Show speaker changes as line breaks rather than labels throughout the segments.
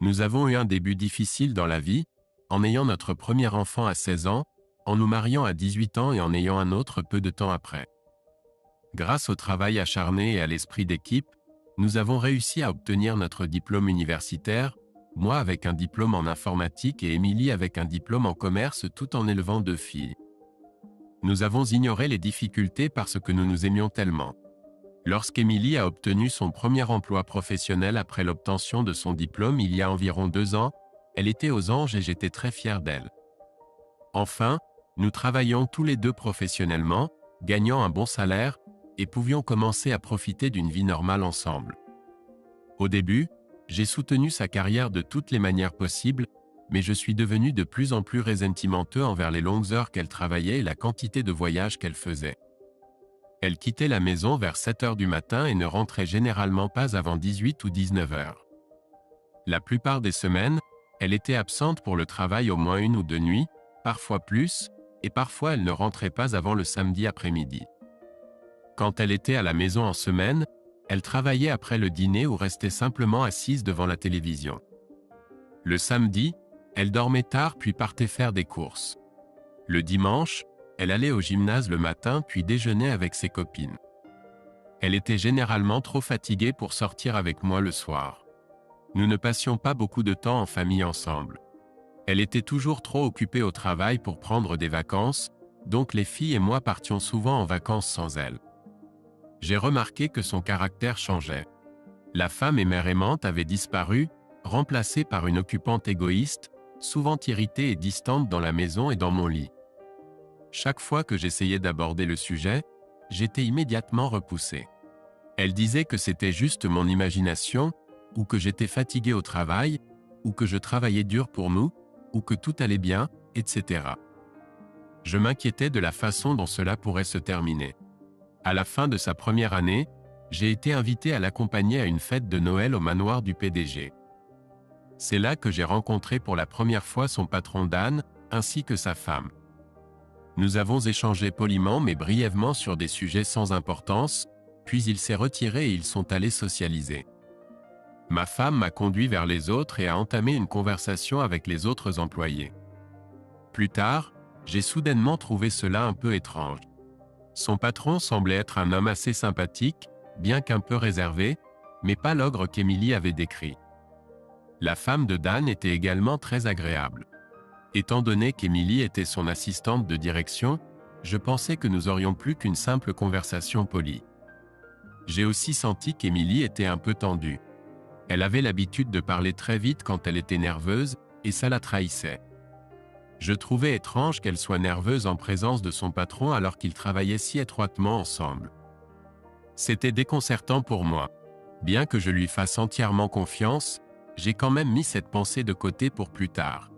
Nous avons eu un début difficile dans la vie, en ayant notre premier enfant à 16 ans, en nous mariant à 18 ans et en ayant un autre peu de temps après. Grâce au travail acharné et à l'esprit d'équipe, nous avons réussi à obtenir notre diplôme universitaire, moi avec un diplôme en informatique et Émilie avec un diplôme en commerce tout en élevant 2 filles. Nous avons ignoré les difficultés parce que nous nous aimions tellement. Lorsqu'Émilie a obtenu son premier emploi professionnel après l'obtention de son diplôme il y a environ 2 ans, elle était aux anges et j'étais très fier d'elle. Enfin, nous travaillions tous les deux professionnellement, gagnant un bon salaire, et pouvions commencer à profiter d'une vie normale ensemble. Au début, j'ai soutenu sa carrière de toutes les manières possibles, mais je suis devenu de plus en plus ressentimenteux envers les longues heures qu'elle travaillait et la quantité de voyages qu'elle faisait. Elle quittait la maison vers 7 heures du matin et ne rentrait généralement pas avant 18 ou 19 heures. La plupart des semaines, elle était absente pour le travail au moins 1 ou 2 nuits, parfois plus, et parfois elle ne rentrait pas avant le samedi après-midi. Quand elle était à la maison en semaine, elle travaillait après le dîner ou restait simplement assise devant la télévision. Le samedi, elle dormait tard puis partait faire des courses. Le dimanche, elle allait au gymnase le matin puis déjeunait avec ses copines. Elle était généralement trop fatiguée pour sortir avec moi le soir. Nous ne passions pas beaucoup de temps en famille ensemble. Elle était toujours trop occupée au travail pour prendre des vacances, donc les filles et moi partions souvent en vacances sans elle. J'ai remarqué que son caractère changeait. La femme et mère aimante avait disparu, remplacée par une occupante égoïste, souvent irritée et distante dans la maison et dans mon lit. Chaque fois que j'essayais d'aborder le sujet, j'étais immédiatement repoussé. Elle disait que c'était juste mon imagination, ou que j'étais fatigué au travail, ou que je travaillais dur pour nous, ou que tout allait bien, etc. Je m'inquiétais de la façon dont cela pourrait se terminer. À la fin de sa première année, j'ai été invité à l'accompagner à une fête de Noël au manoir du PDG. C'est là que j'ai rencontré pour la première fois son patron Dan, ainsi que sa femme. Nous avons échangé poliment mais brièvement sur des sujets sans importance, puis il s'est retiré et ils sont allés socialiser. Ma femme m'a conduit vers les autres et a entamé une conversation avec les autres employés. Plus tard, j'ai soudainement trouvé cela un peu étrange. Son patron semblait être un homme assez sympathique, bien qu'un peu réservé, mais pas l'ogre qu'Émilie avait décrit. La femme de Dan était également très agréable. Étant donné qu'Émilie était son assistante de direction, je pensais que nous aurions plus qu'une simple conversation polie. J'ai aussi senti qu'Émilie était un peu tendue. Elle avait l'habitude de parler très vite quand elle était nerveuse, et ça la trahissait. Je trouvais étrange qu'elle soit nerveuse en présence de son patron alors qu'ils travaillaient si étroitement ensemble. C'était déconcertant pour moi. Bien que je lui fasse entièrement confiance, j'ai quand même mis cette pensée de côté pour plus tard.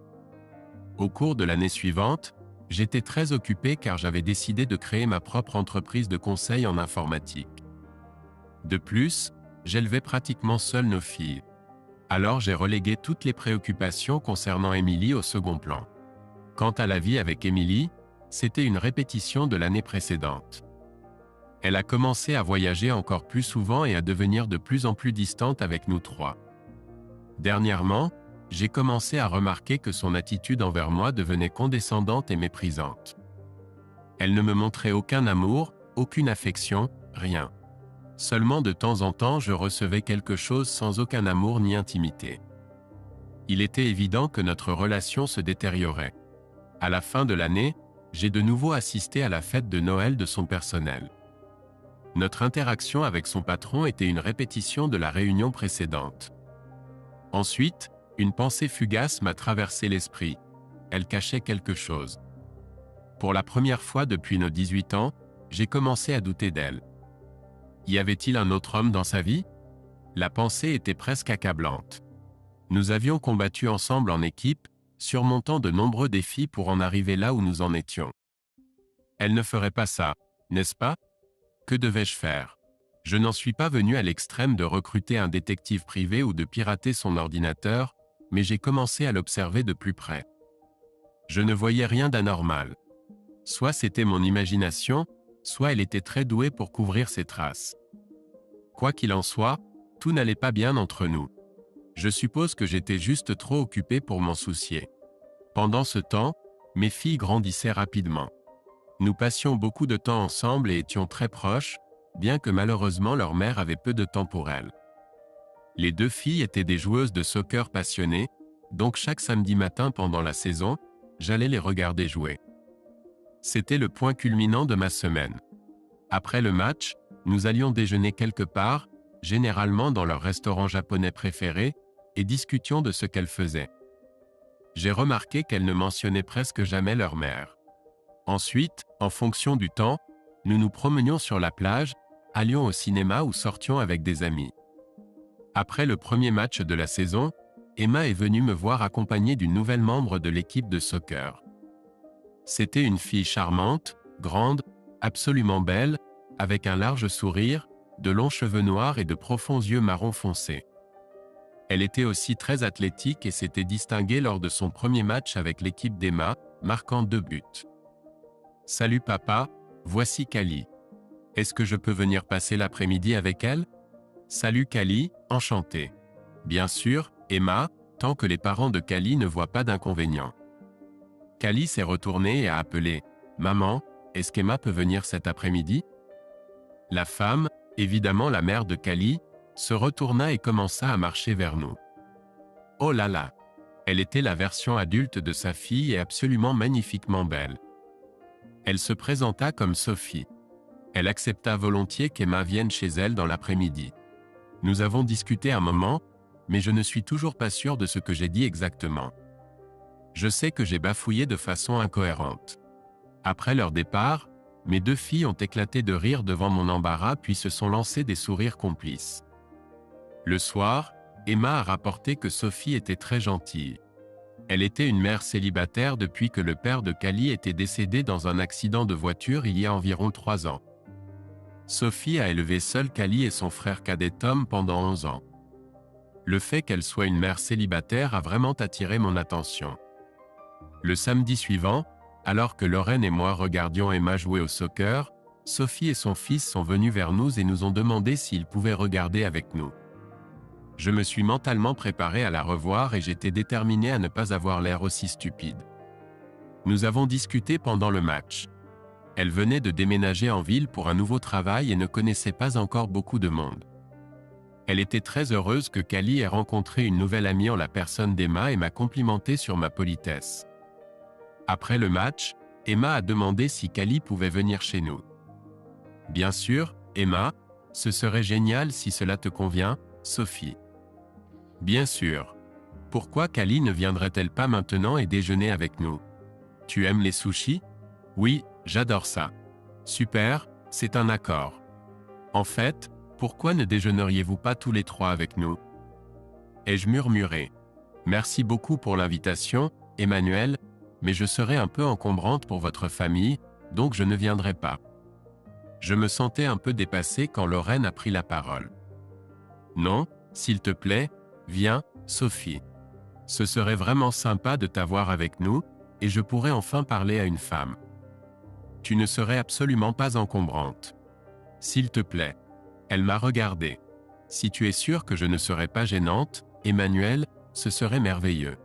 Au cours de l'année suivante, j'étais très occupé car j'avais décidé de créer ma propre entreprise de conseil en informatique. De plus, j'élevais pratiquement seul nos filles. Alors j'ai relégué toutes les préoccupations concernant Émilie au second plan. Quant à la vie avec Émilie, c'était une répétition de l'année précédente. Elle a commencé à voyager encore plus souvent et à devenir de plus en plus distante avec nous trois. Dernièrement, j'ai commencé à remarquer que son attitude envers moi devenait condescendante et méprisante. Elle ne me montrait aucun amour, aucune affection, rien. Seulement de temps en temps je recevais quelque chose sans aucun amour ni intimité. Il était évident que notre relation se détériorait. À la fin de l'année, j'ai de nouveau assisté à la fête de Noël de son personnel. Notre interaction avec son patron était une répétition de la réunion précédente. Ensuite, une pensée fugace m'a traversé l'esprit. Elle cachait quelque chose. Pour la première fois depuis nos 18 ans, j'ai commencé à douter d'elle. Y avait-il un autre homme dans sa vie? La pensée était presque accablante. Nous avions combattu ensemble en équipe, surmontant de nombreux défis pour en arriver là où nous en étions. Elle ne ferait pas ça, n'est-ce pas? Que devais-je faire? Je n'en suis pas venu à l'extrême de recruter un détective privé ou de pirater son ordinateur, mais j'ai commencé à l'observer de plus près. Je ne voyais rien d'anormal. Soit c'était mon imagination, soit elle était très douée pour couvrir ses traces. Quoi qu'il en soit, tout n'allait pas bien entre nous. Je suppose que j'étais juste trop occupé pour m'en soucier. Pendant ce temps, mes filles grandissaient rapidement. Nous passions beaucoup de temps ensemble et étions très proches, bien que malheureusement leur mère avait peu de temps pour elles. Les deux filles étaient des joueuses de soccer passionnées, donc chaque samedi matin pendant la saison, j'allais les regarder jouer. C'était le point culminant de ma semaine. Après le match, nous allions déjeuner quelque part, généralement dans leur restaurant japonais préféré, et discutions de ce qu'elles faisaient. J'ai remarqué qu'elles ne mentionnaient presque jamais leur mère. Ensuite, en fonction du temps, nous nous promenions sur la plage, allions au cinéma ou sortions avec des amis. Après le premier match de la saison, Emma est venue me voir accompagnée d'une nouvelle membre de l'équipe de soccer. C'était une fille charmante, grande, absolument belle, avec un large sourire, de longs cheveux noirs et de profonds yeux marron foncé. Elle était aussi très athlétique et s'était distinguée lors de son premier match avec l'équipe d'Emma, marquant 2 buts. « Salut papa, voici Kali. Est-ce que je peux venir passer l'après-midi avec elle ? Salut Kali, enchanté. Bien sûr, Emma, tant que les parents de Kali ne voient pas d'inconvénient. » Kali s'est retournée et a appelé « Maman, est-ce qu'Emma peut venir cet après-midi ?» La femme, évidemment la mère de Kali, se retourna et commença à marcher vers nous. Oh là là! Elle était la version adulte de sa fille et absolument magnifiquement belle. Elle se présenta comme Sophie. Elle accepta volontiers qu'Emma vienne chez elle dans l'après-midi. Nous avons discuté un moment, mais je ne suis toujours pas sûr de ce que j'ai dit exactement. Je sais que j'ai bafouillé de façon incohérente. Après leur départ, mes deux filles ont éclaté de rire devant mon embarras puis se sont lancées des sourires complices. Le soir, Emma a rapporté que Sophie était très gentille. Elle était une mère célibataire depuis que le père de Kali était décédé dans un accident de voiture il y a environ 3 ans. Sophie a élevé seule Kali et son frère cadet Tom pendant 11 ans. Le fait qu'elle soit une mère célibataire a vraiment attiré mon attention. Le samedi suivant, alors que Lorraine et moi regardions Emma jouer au soccer, Sophie et son fils sont venus vers nous et nous ont demandé s'ils pouvaient regarder avec nous. Je me suis mentalement préparé à la revoir et j'étais déterminé à ne pas avoir l'air aussi stupide. Nous avons discuté pendant le match. Elle venait de déménager en ville pour un nouveau travail et ne connaissait pas encore beaucoup de monde. Elle était très heureuse que Kali ait rencontré une nouvelle amie en la personne d'Emma et m'a complimenté sur ma politesse. Après le match, Emma a demandé si Kali pouvait venir chez nous. Bien sûr, Emma, ce serait génial si cela te convient, Sophie. Bien sûr. Pourquoi Kali ne viendrait-elle pas maintenant et déjeuner avec nous? Tu aimes les sushis? Oui, j'adore ça. Super, c'est un accord. En fait, pourquoi ne déjeuneriez-vous pas tous les 3 avec nous? Ai-je murmuré. Merci beaucoup pour l'invitation, Emmanuel, mais je serai un peu encombrante pour votre famille, donc je ne viendrai pas. Je me sentais un peu dépassé quand Lorraine a pris la parole. Non, s'il te plaît, viens, Sophie. Ce serait vraiment sympa de t'avoir avec nous, et je pourrais enfin parler à une femme. Tu ne serais absolument pas encombrante. S'il te plaît. Elle m'a regardé. Si tu es sûr que je ne serais pas gênante, Emmanuel, ce serait merveilleux.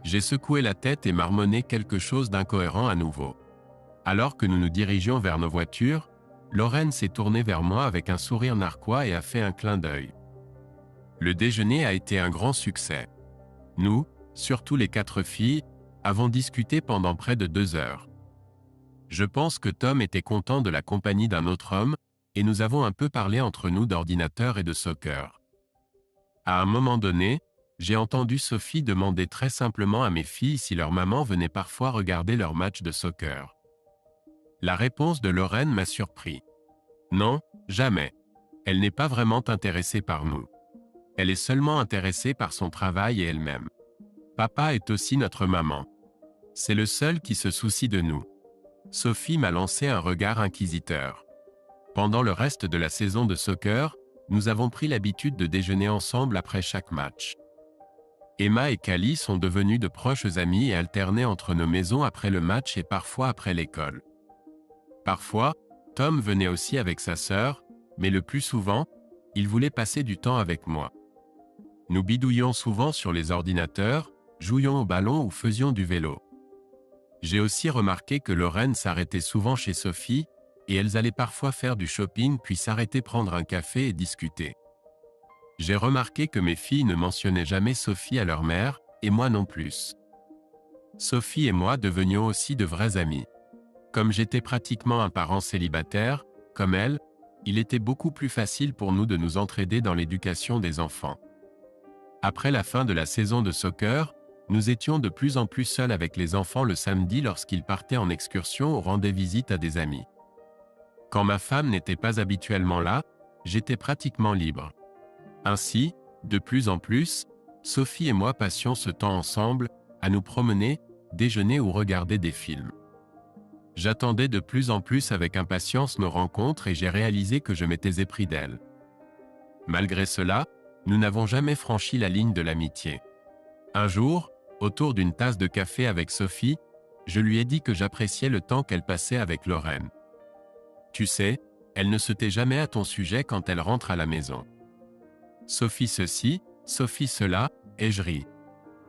J'ai secoué la tête et marmonné quelque chose d'incohérent à nouveau. Alors que nous nous dirigions vers nos voitures, Lorraine s'est tournée vers moi avec un sourire narquois et a fait un clin d'œil. Le déjeuner a été un grand succès. Nous, surtout les 4 filles, avons discuté pendant près de 2 heures. Je pense que Tom était content de la compagnie d'un autre homme, et nous avons un peu parlé entre nous d'ordinateur et de soccer. À un moment donné, j'ai entendu Sophie demander très simplement à mes filles si leur maman venait parfois regarder leur match de soccer. La réponse de Lorraine m'a surpris. Non, jamais. Elle n'est pas vraiment intéressée par nous. Elle est seulement intéressée par son travail et elle-même. Papa est aussi notre maman. C'est le seul qui se soucie de nous. Sophie m'a lancé un regard inquisiteur. Pendant le reste de la saison de soccer, nous avons pris l'habitude de déjeuner ensemble après chaque match. Emma et Kali sont devenus de proches amis et alternaient entre nos maisons après le match et parfois après l'école. Parfois, Tom venait aussi avec sa sœur, mais le plus souvent, il voulait passer du temps avec moi. Nous bidouillions souvent sur les ordinateurs, jouions au ballon ou faisions du vélo. J'ai aussi remarqué que Lorraine s'arrêtait souvent chez Sophie, et elles allaient parfois faire du shopping puis s'arrêter prendre un café et discuter. J'ai remarqué que mes filles ne mentionnaient jamais Sophie à leur mère, et moi non plus. Sophie et moi devenions aussi de vrais amis. Comme j'étais pratiquement un parent célibataire, comme elle, il était beaucoup plus facile pour nous de nous entraider dans l'éducation des enfants. Après la fin de la saison de soccer, nous étions de plus en plus seuls avec les enfants le samedi lorsqu'ils partaient en excursion ou rendaient visite à des amis. Quand ma femme n'était pas habituellement là, j'étais pratiquement libre. Ainsi, de plus en plus, Sophie et moi passions ce temps ensemble, à nous promener, déjeuner ou regarder des films. J'attendais de plus en plus avec impatience nos rencontres et j'ai réalisé que je m'étais épris d'elle. Malgré cela, nous n'avons jamais franchi la ligne de l'amitié. Un jour, autour d'une tasse de café avec Sophie, je lui ai dit que j'appréciais le temps qu'elle passait avec Lorraine. Tu sais, elle ne se tait jamais à ton sujet quand elle rentre à la maison. Sophie ceci, Sophie cela, et je ris.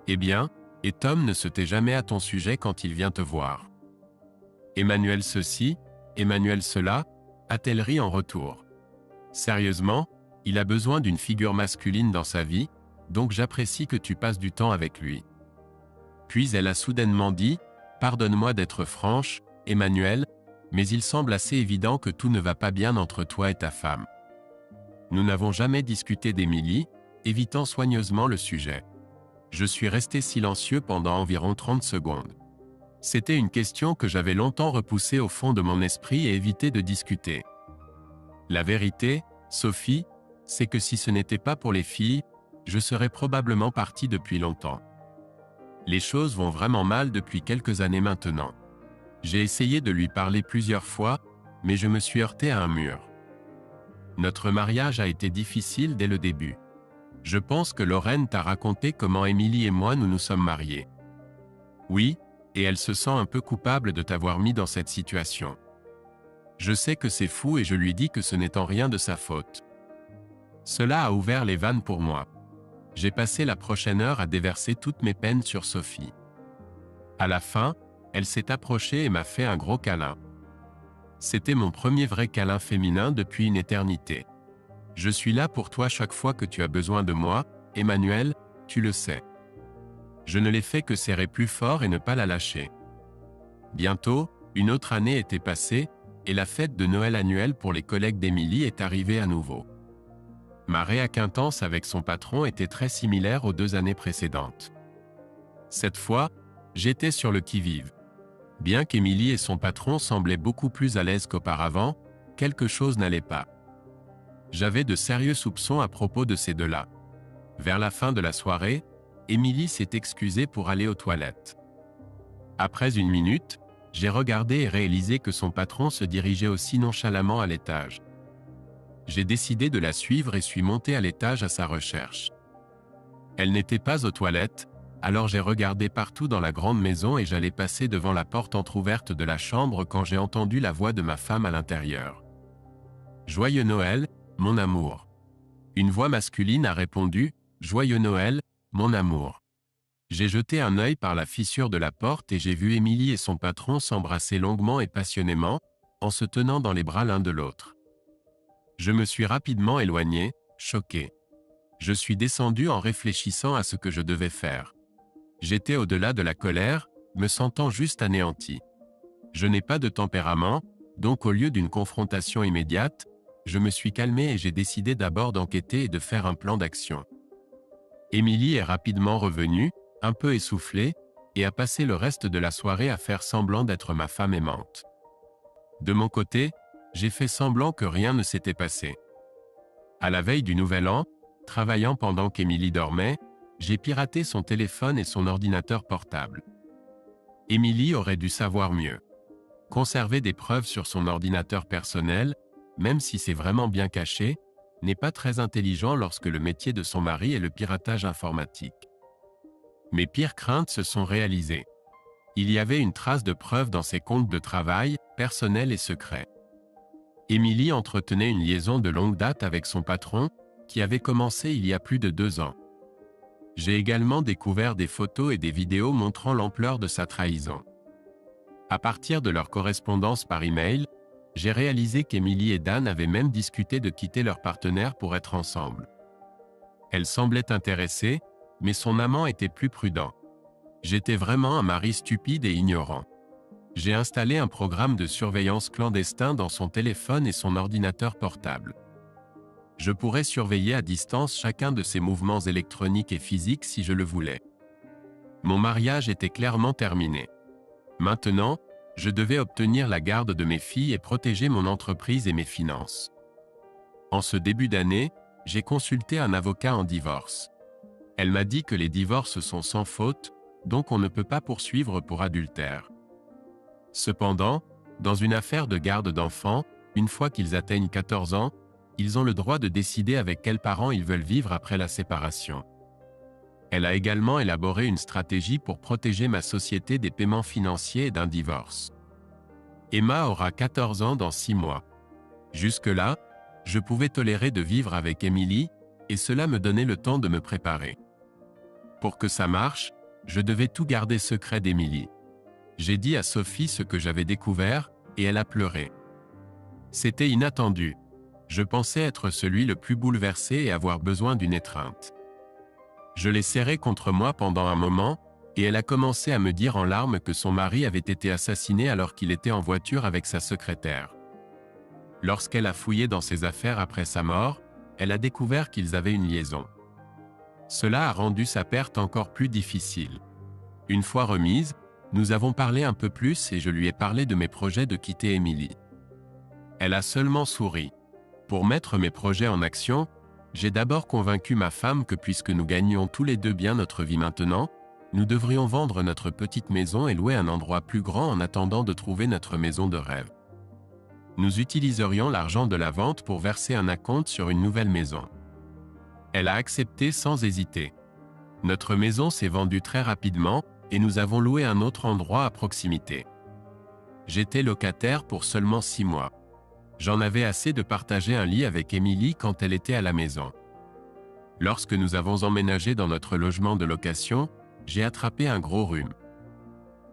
Eh bien, et Tom ne se tait jamais à ton sujet quand il vient te voir. Emmanuel ceci, Emmanuel cela, a-t-elle ri en retour. Sérieusement, il a besoin d'une figure masculine dans sa vie, donc j'apprécie que tu passes du temps avec lui. Puis elle a soudainement dit, pardonne-moi d'être franche, Emmanuel, mais il semble assez évident que tout ne va pas bien entre toi et ta femme. Nous n'avons jamais discuté d'Émilie, évitant soigneusement le sujet. Je suis resté silencieux pendant environ 30 secondes. C'était une question que j'avais longtemps repoussée au fond de mon esprit et évité de discuter. La vérité, Sophie, c'est que si ce n'était pas pour les filles, je serais probablement parti depuis longtemps. Les choses vont vraiment mal depuis quelques années maintenant. J'ai essayé de lui parler plusieurs fois, mais je me suis heurté à un mur. Notre mariage a été difficile dès le début. Je pense que Lorraine t'a raconté comment Émilie et moi nous nous sommes mariés. Oui, et elle se sent un peu coupable de t'avoir mis dans cette situation. Je sais que c'est fou et je lui dis que ce n'est en rien de sa faute. Cela a ouvert les vannes pour moi. J'ai passé la prochaine heure à déverser toutes mes peines sur Sophie. À la fin, elle s'est approchée et m'a fait un gros câlin. C'était mon premier vrai câlin féminin depuis une éternité. Je suis là pour toi chaque fois que tu as besoin de moi, Emmanuel, tu le sais. Je ne l'ai fait que serrer plus fort et ne pas la lâcher. Bientôt, une autre année était passée, et la fête de Noël annuelle pour les collègues d'Émilie est arrivée à nouveau. Ma réacquaintance avec son patron était très similaire aux 2 années précédentes. Cette fois, j'étais sur le qui-vive. Bien qu'Émilie et son patron semblaient beaucoup plus à l'aise qu'auparavant, quelque chose n'allait pas. J'avais de sérieux soupçons à propos de ces deux-là. Vers la fin de la soirée, Émilie s'est excusée pour aller aux toilettes. Après une minute, j'ai regardé et réalisé que son patron se dirigeait aussi nonchalamment à l'étage. J'ai décidé de la suivre et suis monté à l'étage à sa recherche. Elle n'était pas aux toilettes, alors j'ai regardé partout dans la grande maison et j'allais passer devant la porte entr'ouverte de la chambre quand j'ai entendu la voix de ma femme à l'intérieur. « Joyeux Noël, mon amour !» Une voix masculine a répondu « Joyeux Noël, mon amour !» J'ai jeté un œil par la fissure de la porte et j'ai vu Émilie et son patron s'embrasser longuement et passionnément, en se tenant dans les bras l'un de l'autre. Je me suis rapidement éloigné, choqué. Je suis descendu en réfléchissant à ce que je devais faire. J'étais au-delà de la colère, me sentant juste anéanti. Je n'ai pas de tempérament, donc au lieu d'une confrontation immédiate, je me suis calmé et j'ai décidé d'abord d'enquêter et de faire un plan d'action. Émilie est rapidement revenue, un peu essoufflée, et a passé le reste de la soirée à faire semblant d'être ma femme aimante. De mon côté, j'ai fait semblant que rien ne s'était passé. À la veille du Nouvel An, travaillant pendant qu'Émilie dormait, j'ai piraté son téléphone et son ordinateur portable. Émilie aurait dû savoir mieux. Conserver des preuves sur son ordinateur personnel, même si c'est vraiment bien caché, n'est pas très intelligent lorsque le métier de son mari est le piratage informatique. Mes pires craintes se sont réalisées. Il y avait une trace de preuve dans ses comptes de travail, personnels et secrets. Émilie entretenait une liaison de longue date avec son patron, qui avait commencé il y a plus de 2 ans. J'ai également découvert des photos et des vidéos montrant l'ampleur de sa trahison. À partir de leur correspondance par email, j'ai réalisé qu'Emily et Dan avaient même discuté de quitter leur partenaire pour être ensemble. Elle semblait intéressée, mais son amant était plus prudent. J'étais vraiment un mari stupide et ignorant. J'ai installé un programme de surveillance clandestin dans son téléphone et son ordinateur portable. Je pourrais surveiller à distance chacun de ses mouvements électroniques et physiques si je le voulais. Mon mariage était clairement terminé. Maintenant, je devais obtenir la garde de mes filles et protéger mon entreprise et mes finances. En ce début d'année, j'ai consulté un avocat en divorce. Elle m'a dit que les divorces sont sans faute, donc on ne peut pas poursuivre pour adultère. Cependant, dans une affaire de garde d'enfants, une fois qu'ils atteignent 14 ans, ils ont le droit de décider avec quels parents ils veulent vivre après la séparation. Elle a également élaboré une stratégie pour protéger ma société des paiements financiers et d'un divorce. Emma aura 14 ans dans 6 mois. Jusque-là, je pouvais tolérer de vivre avec Emily, et cela me donnait le temps de me préparer. Pour que ça marche, je devais tout garder secret d'Emily. J'ai dit à Sophie ce que j'avais découvert, et elle a pleuré. C'était inattendu. Je pensais être celui le plus bouleversé et avoir besoin d'une étreinte. Je l'ai serrée contre moi pendant un moment, et elle a commencé à me dire en larmes que son mari avait été assassiné alors qu'il était en voiture avec sa secrétaire. Lorsqu'elle a fouillé dans ses affaires après sa mort, elle a découvert qu'ils avaient une liaison. Cela a rendu sa perte encore plus difficile. Une fois remise, nous avons parlé un peu plus et je lui ai parlé de mes projets de quitter Emily. Elle a seulement souri. Pour mettre mes projets en action, j'ai d'abord convaincu ma femme que puisque nous gagnions tous les deux bien notre vie maintenant, nous devrions vendre notre petite maison et louer un endroit plus grand en attendant de trouver notre maison de rêve. Nous utiliserions l'argent de la vente pour verser un acompte sur une nouvelle maison. Elle a accepté sans hésiter. Notre maison s'est vendue très rapidement et nous avons loué un autre endroit à proximité. J'étais locataire pour seulement 6 mois. J'en avais assez de partager un lit avec Emily quand elle était à la maison. Lorsque nous avons emménagé dans notre logement de location, j'ai attrapé un gros rhume.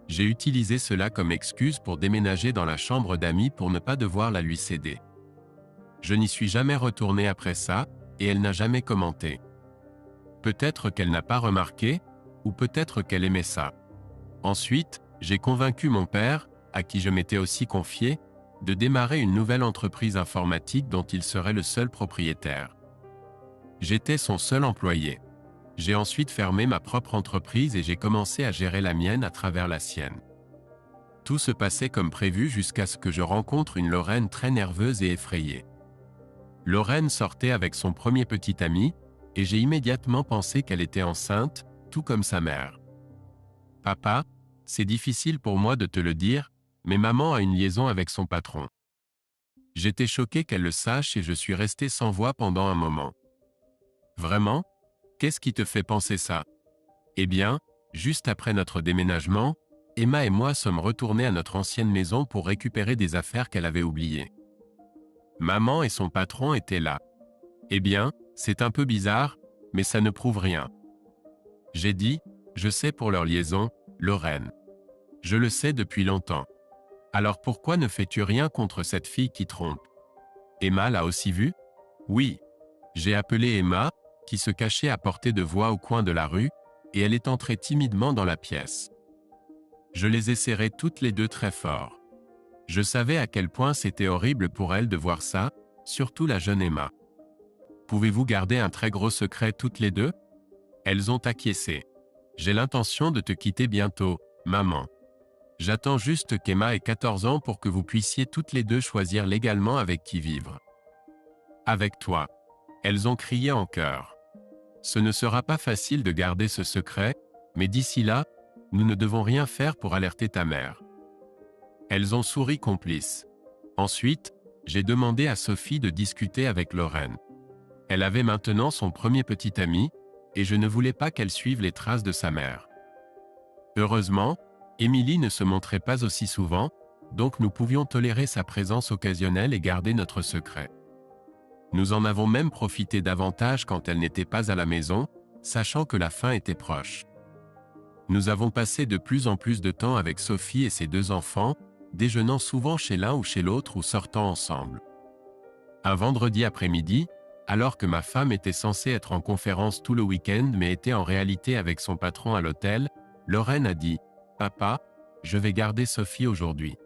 J'ai utilisé cela comme excuse pour déménager dans la chambre d'amis pour ne pas devoir la lui céder. Je n'y suis jamais retourné après ça, et elle n'a jamais commenté. Peut-être qu'elle n'a pas remarqué, ou peut-être qu'elle aimait ça. Ensuite, j'ai convaincu mon père, à qui je m'étais aussi confié, de démarrer une nouvelle entreprise informatique dont il serait le seul propriétaire. J'étais son seul employé. J'ai ensuite fermé ma propre entreprise et j'ai commencé à gérer la mienne à travers la sienne. Tout se passait comme prévu jusqu'à ce que je rencontre une Lorraine très nerveuse et effrayée. Lorraine sortait avec son premier petit ami, et j'ai immédiatement pensé qu'elle était enceinte, tout comme sa mère. « Papa, c'est difficile pour moi de te le dire, mais maman a une liaison avec son patron. » J'étais choqué qu'elle le sache et je suis resté sans voix pendant un moment. « Vraiment ? Qu'est-ce qui te fait penser ça ? » Eh bien, juste après notre déménagement, Emma et moi sommes retournés à notre ancienne maison pour récupérer des affaires qu'elle avait oubliées. Maman et son patron étaient là. Eh bien, c'est un peu bizarre, mais ça ne prouve rien. J'ai dit, je sais pour leur liaison, Lorraine. Je le sais depuis longtemps. Alors pourquoi ne fais-tu rien contre cette fille qui trompe ? Emma l'a aussi vu ? Oui. J'ai appelé Emma, qui se cachait à portée de voix au coin de la rue, et elle est entrée timidement dans la pièce. Je les ai serrées toutes les deux très fort. Je savais à quel point c'était horrible pour elle de voir ça, surtout la jeune Emma. Pouvez-vous garder un très gros secret toutes les deux ? Elles ont acquiescé. J'ai l'intention de te quitter bientôt, maman. J'attends juste qu'Emma ait 14 ans pour que vous puissiez toutes les deux choisir légalement avec qui vivre. Avec toi. Elles ont crié en chœur. Ce ne sera pas facile de garder ce secret, mais d'ici là, nous ne devons rien faire pour alerter ta mère. Elles ont souri complices. Ensuite, j'ai demandé à Sophie de discuter avec Lorraine. Elle avait maintenant son premier petit ami, et je ne voulais pas qu'elle suive les traces de sa mère. Heureusement, Emily ne se montrait pas aussi souvent, donc nous pouvions tolérer sa présence occasionnelle et garder notre secret. Nous en avons même profité davantage quand elle n'était pas à la maison, sachant que la fin était proche. Nous avons passé de plus en plus de temps avec Sophie et ses 2 enfants, déjeunant souvent chez l'un ou chez l'autre ou sortant ensemble. Un vendredi après-midi, alors que ma femme était censée être en conférence tout le week-end mais était en réalité avec son patron à l'hôtel, Lorraine a dit « Papa, je vais garder Sophie aujourd'hui. »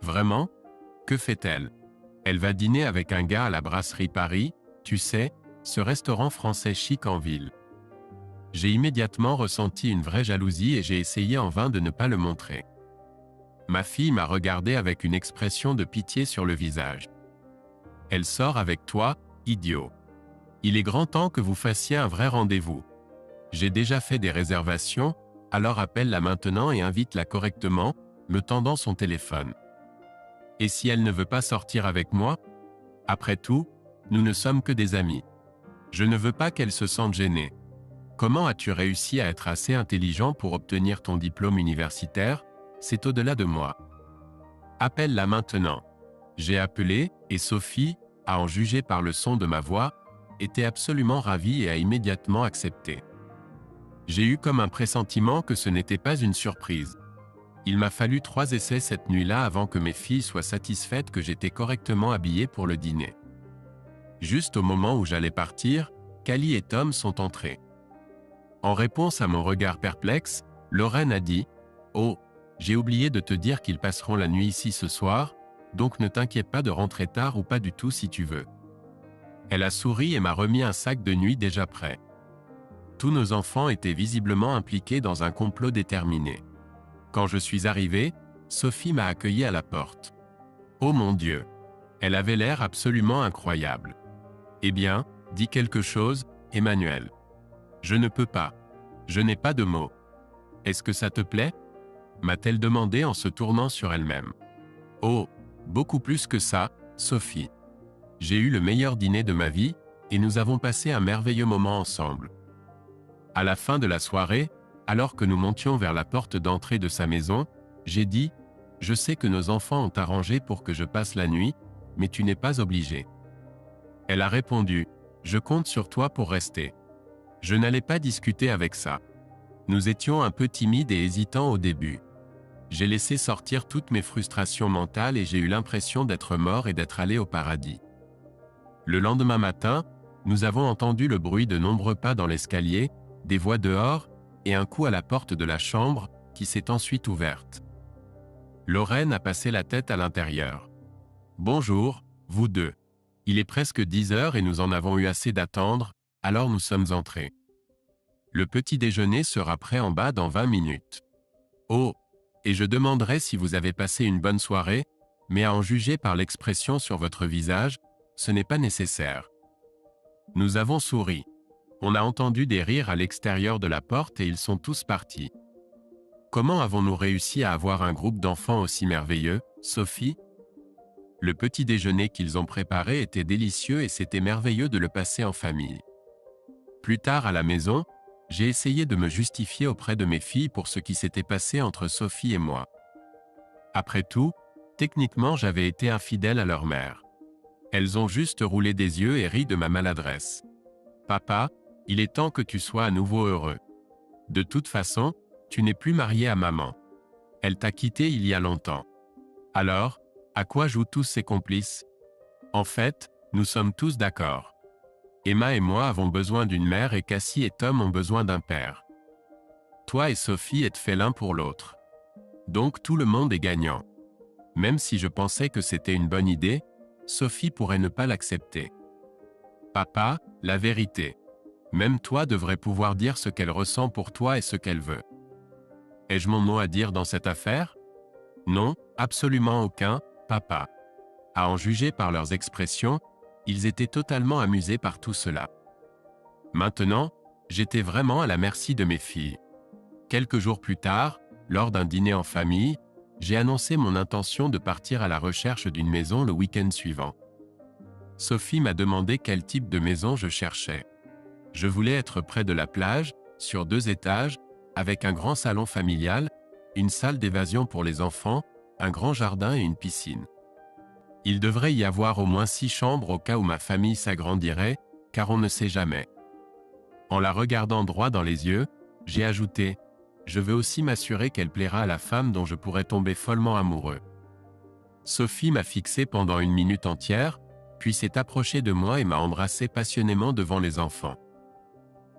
Vraiment? Que fait-elle? Elle va dîner avec un gars à la brasserie Paris, tu sais, ce restaurant français chic en ville. J'ai immédiatement ressenti une vraie jalousie et j'ai essayé en vain de ne pas le montrer. Ma fille m'a regardé avec une expression de pitié sur le visage. Elle sort avec toi, idiot. Il est grand temps que vous fassiez un vrai rendez-vous. J'ai déjà fait des réservations, alors appelle-la maintenant et invite-la correctement, me tendant son téléphone. Et si elle ne veut pas sortir avec moi? Après tout, nous ne sommes que des amis. Je ne veux pas qu'elle se sente gênée. Comment as-tu réussi à être assez intelligent pour obtenir ton diplôme universitaire? C'est au-delà de moi. Appelle-la maintenant. J'ai appelé, et Sophie, à en juger par le son de ma voix, était absolument ravie et a immédiatement accepté. J'ai eu comme un pressentiment que ce n'était pas une surprise. Il m'a fallu 3 essais cette nuit-là avant que mes filles soient satisfaites que j'étais correctement habillé pour le dîner. Juste au moment où j'allais partir, Cali et Tom sont entrés. En réponse à mon regard perplexe, Lorraine a dit « Oh, j'ai oublié de te dire qu'ils passeront la nuit ici ce soir, donc ne t'inquiète pas de rentrer tard ou pas du tout si tu veux. » Elle a souri et m'a remis un sac de nuit déjà prêt. Tous nos enfants étaient visiblement impliqués dans un complot déterminé. Quand je suis arrivé, Sophie m'a accueilli à la porte. Oh mon Dieu! Elle avait l'air absolument incroyable. Eh bien, dis quelque chose, Emmanuel. Je ne peux pas. Je n'ai pas de mots. Est-ce que ça te plaît? M'a-t-elle demandé en se tournant sur elle-même. Oh, beaucoup plus que ça, Sophie. J'ai eu le meilleur dîner de ma vie, et nous avons passé un merveilleux moment ensemble. À la fin de la soirée, alors que nous montions vers la porte d'entrée de sa maison, j'ai dit « Je sais que nos enfants ont arrangé pour que je passe la nuit, mais tu n'es pas obligé. » Elle a répondu « Je compte sur toi pour rester. » Je n'allais pas discuter avec ça. Nous étions un peu timides et hésitants au début. J'ai laissé sortir toutes mes frustrations mentales et j'ai eu l'impression d'être mort et d'être allé au paradis. Le lendemain matin, nous avons entendu le bruit de nombreux pas dans l'escalier, des voix dehors, et un coup à la porte de la chambre, qui s'est ensuite ouverte. Lorraine a passé la tête à l'intérieur. « Bonjour, vous deux. Il est presque 10 heures et nous en avons eu assez d'attendre, alors nous sommes entrés. Le petit déjeuner sera prêt en bas dans 20 minutes. Oh, et je demanderai si vous avez passé une bonne soirée, mais à en juger par l'expression sur votre visage, ce n'est pas nécessaire. » Nous avons souri. On a entendu des rires à l'extérieur de la porte et ils sont tous partis. Comment avons-nous réussi à avoir un groupe d'enfants aussi merveilleux, Sophie? Le petit déjeuner qu'ils ont préparé était délicieux et c'était merveilleux de le passer en famille. Plus tard à la maison, j'ai essayé de me justifier auprès de mes filles pour ce qui s'était passé entre Sophie et moi. Après tout, techniquement j'avais été infidèle à leur mère. Elles ont juste roulé des yeux et ri de ma maladresse. « Papa, il est temps que tu sois à nouveau heureux. De toute façon, tu n'es plus marié à maman. Elle t'a quitté il y a longtemps. Alors, à quoi jouent tous ces complices? En fait, nous sommes tous d'accord. Emma et moi avons besoin d'une mère et Cassie et Tom ont besoin d'un père. Toi et Sophie êtes faits l'un pour l'autre. Donc tout le monde est gagnant. Même si je pensais que c'était une bonne idée, Sophie pourrait ne pas l'accepter. Papa, la vérité. Même toi devrais pouvoir dire ce qu'elle ressent pour toi et ce qu'elle veut. Ai-je mon mot à dire dans cette affaire? Non, absolument aucun, papa. À en juger par leurs expressions, ils étaient totalement amusés par tout cela. Maintenant, j'étais vraiment à la merci de mes filles. Quelques jours plus tard, lors d'un dîner en famille, j'ai annoncé mon intention de partir à la recherche d'une maison le week-end suivant. Sophie m'a demandé quel type de maison je cherchais. Je voulais être près de la plage, sur 2 étages, avec un grand salon familial, une salle d'évasion pour les enfants, un grand jardin et une piscine. Il devrait y avoir au moins 6 chambres au cas où ma famille s'agrandirait, car on ne sait jamais. En la regardant droit dans les yeux, j'ai ajouté « Je veux aussi m'assurer qu'elle plaira à la femme dont je pourrais tomber follement amoureux ». Sophie m'a fixé pendant 1 minute entière, puis s'est approchée de moi et m'a embrassé passionnément devant les enfants.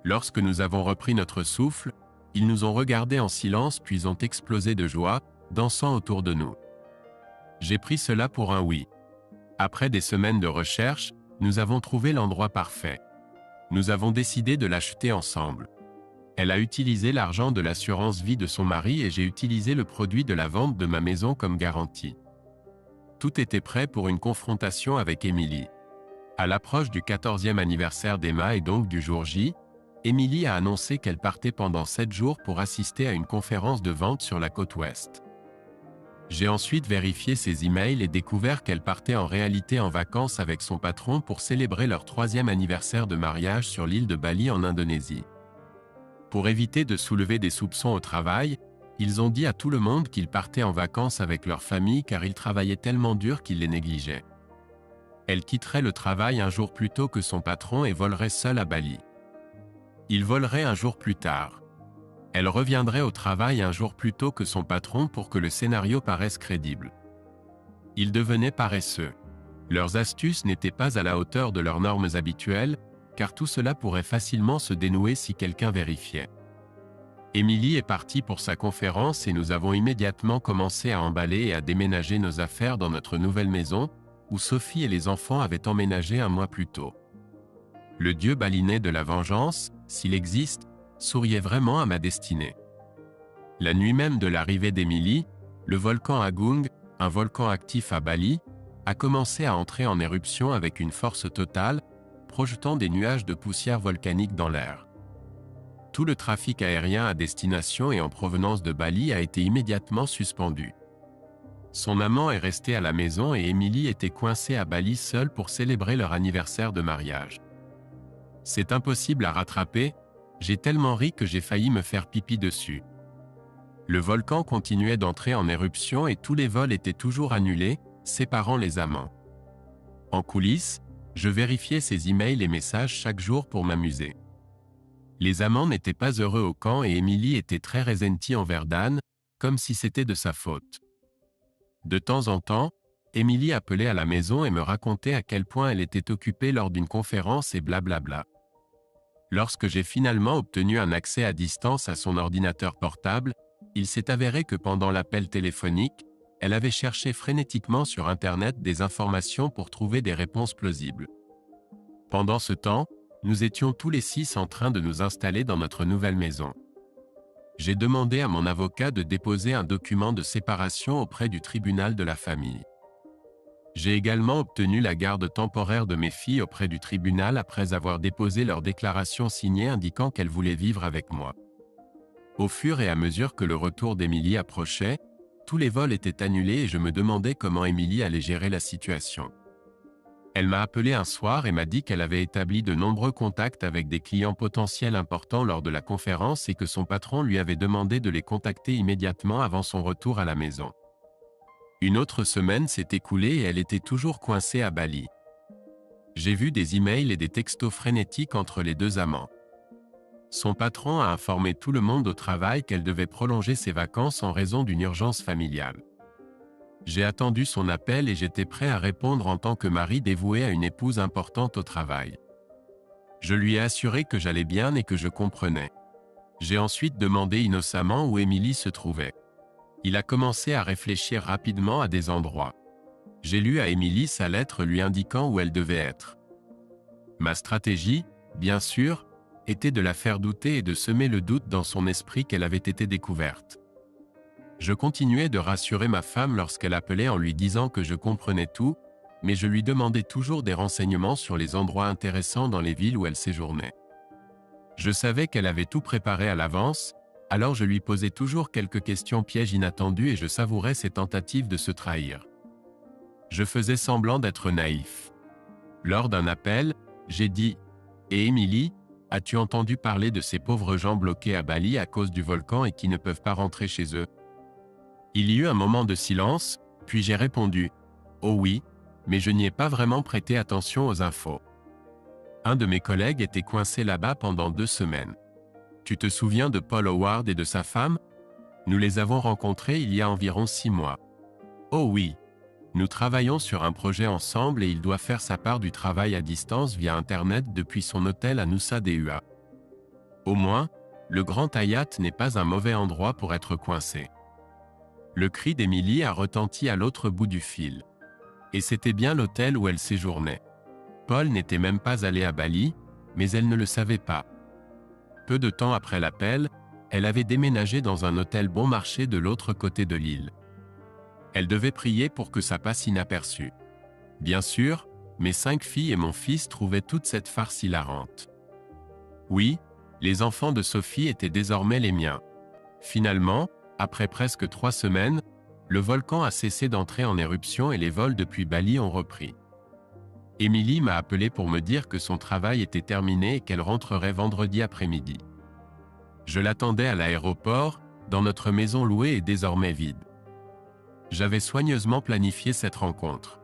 Lorsque nous avons repris notre souffle, ils nous ont regardés en silence puis ont explosé de joie, dansant autour de nous. J'ai pris cela pour un oui. Après des semaines de recherche, nous avons trouvé l'endroit parfait. Nous avons décidé de l'acheter ensemble. Elle a utilisé l'argent de l'assurance vie de son mari et j'ai utilisé le produit de la vente de ma maison comme garantie. Tout était prêt pour une confrontation avec Émilie. À l'approche du 14e anniversaire d'Emma et donc du jour J, Émilie a annoncé qu'elle partait pendant 7 jours pour assister à une conférence de vente sur la côte ouest. J'ai ensuite vérifié ses emails et découvert qu'elle partait en réalité en vacances avec son patron pour célébrer leur 3e anniversaire de mariage sur l'île de Bali en Indonésie. Pour éviter de soulever des soupçons au travail, ils ont dit à tout le monde qu'ils partaient en vacances avec leur famille car ils travaillaient tellement dur qu'ils les négligeaient. Elle quitterait le travail un jour plus tôt que son patron et volerait seule à Bali. Il volerait un jour plus tard. Elle reviendrait au travail un jour plus tôt que son patron pour que le scénario paraisse crédible. Ils devenaient paresseux. Leurs astuces n'étaient pas à la hauteur de leurs normes habituelles, car tout cela pourrait facilement se dénouer si quelqu'un vérifiait. Émilie est partie pour sa conférence et nous avons immédiatement commencé à emballer et à déménager nos affaires dans notre nouvelle maison, où Sophie et les enfants avaient emménagé 1 mois plus tôt. Le dieu balinais de la vengeance, s'il existe, souriait vraiment à ma destinée. La nuit même de l'arrivée d'Émilie, le volcan Agung, un volcan actif à Bali, a commencé à entrer en éruption avec une force totale, projetant des nuages de poussière volcanique dans l'air. Tout le trafic aérien à destination et en provenance de Bali a été immédiatement suspendu. Son amant est resté à la maison et Émilie était coincée à Bali seule pour célébrer leur anniversaire de mariage. C'est impossible à rattraper, j'ai tellement ri que j'ai failli me faire pipi dessus. Le volcan continuait d'entrer en éruption et tous les vols étaient toujours annulés, séparant les amants. En coulisses, je vérifiais ses emails et messages chaque jour pour m'amuser. Les amants n'étaient pas heureux au camp et Émilie était très ressentie envers Dan, comme si c'était de sa faute. De temps en temps, Émilie appelait à la maison et me racontait à quel point elle était occupée lors d'une conférence et blablabla. Lorsque j'ai finalement obtenu un accès à distance à son ordinateur portable, il s'est avéré que pendant l'appel téléphonique, elle avait cherché frénétiquement sur Internet des informations pour trouver des réponses plausibles. Pendant ce temps, nous étions tous les 6 en train de nous installer dans notre nouvelle maison. J'ai demandé à mon avocat de déposer un document de séparation auprès du tribunal de la famille. J'ai également obtenu la garde temporaire de mes filles auprès du tribunal après avoir déposé leur déclaration signée indiquant qu'elles voulaient vivre avec moi. Au fur et à mesure que le retour d'Émilie approchait, tous les vols étaient annulés et je me demandais comment Émilie allait gérer la situation. Elle m'a appelé un soir et m'a dit qu'elle avait établi de nombreux contacts avec des clients potentiels importants lors de la conférence et que son patron lui avait demandé de les contacter immédiatement avant son retour à la maison. Une autre semaine s'est écoulée et elle était toujours coincée à Bali. J'ai vu des emails et des textos frénétiques entre les deux amants. Son patron a informé tout le monde au travail qu'elle devait prolonger ses vacances en raison d'une urgence familiale. J'ai attendu son appel et j'étais prêt à répondre en tant que mari dévoué à une épouse importante au travail. Je lui ai assuré que j'allais bien et que je comprenais. J'ai ensuite demandé innocemment où Émilie se trouvait. Il a commencé à réfléchir rapidement à des endroits. J'ai lu à Émilie sa lettre lui indiquant où elle devait être. Ma stratégie, bien sûr, était de la faire douter et de semer le doute dans son esprit qu'elle avait été découverte. Je continuais de rassurer ma femme lorsqu'elle appelait en lui disant que je comprenais tout, mais je lui demandais toujours des renseignements sur les endroits intéressants dans les villes où elle séjournait. Je savais qu'elle avait tout préparé à l'avance, alors je lui posais toujours quelques questions pièges inattendues et je savourais ses tentatives de se trahir. Je faisais semblant d'être naïf. Lors d'un appel, j'ai dit « Et Émilie, as-tu entendu parler de ces pauvres gens bloqués à Bali à cause du volcan et qui ne peuvent pas rentrer chez eux ?» Il y eut un moment de silence, puis j'ai répondu « Oh oui, mais je n'y ai pas vraiment prêté attention aux infos. » Un de mes collègues était coincé là-bas pendant 2 semaines. Tu te souviens de Paul Howard et de sa femme? Nous les avons rencontrés il y a environ 6 mois. Oh oui. Nous travaillons sur un projet ensemble et il doit faire sa part du travail à distance via Internet depuis son hôtel à Nusa Dua. Au moins, le Grand Hayat n'est pas un mauvais endroit pour être coincé. Le cri d'Émilie a retenti à l'autre bout du fil. Et c'était bien l'hôtel où elle séjournait. Paul n'était même pas allé à Bali, mais elle ne le savait pas. Peu de temps après l'appel, elle avait déménagé dans un hôtel bon marché de l'autre côté de l'île. Elle devait prier pour que ça passe inaperçu. Bien sûr, mes 5 filles et mon fils trouvaient toute cette farce hilarante. Oui, les enfants de Sophie étaient désormais les miens. Finalement, après presque 3 semaines, le volcan a cessé d'entrer en éruption et les vols depuis Bali ont repris. Émilie m'a appelé pour me dire que son travail était terminé et qu'elle rentrerait vendredi après-midi. Je l'attendais à l'aéroport, dans notre maison louée et désormais vide. J'avais soigneusement planifié cette rencontre.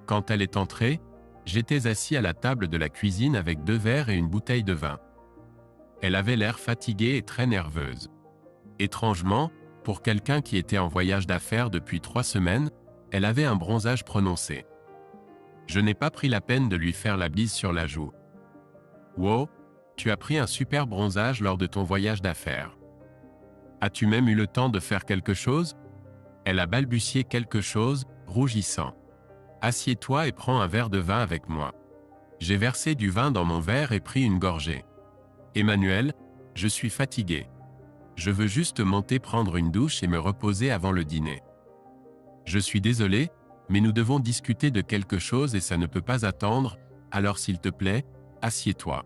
Quand elle est entrée, j'étais assis à la table de la cuisine avec 2 verres et une bouteille de vin. Elle avait l'air fatiguée et très nerveuse. Étrangement, pour quelqu'un qui était en voyage d'affaires depuis 3 semaines, elle avait un bronzage prononcé. Je n'ai pas pris la peine de lui faire la bise sur la joue. « Wow, tu as pris un super bronzage lors de ton voyage d'affaires. As-tu même eu le temps de faire quelque chose ?» Elle a balbutié quelque chose, rougissant. « Assieds-toi et prends un verre de vin avec moi. » J'ai versé du vin dans mon verre et pris une gorgée. « Emmanuel, je suis fatigué. Je veux juste monter prendre une douche et me reposer avant le dîner. Je suis désolé, mais nous devons discuter de quelque chose et ça ne peut pas attendre, alors s'il te plaît, assieds-toi.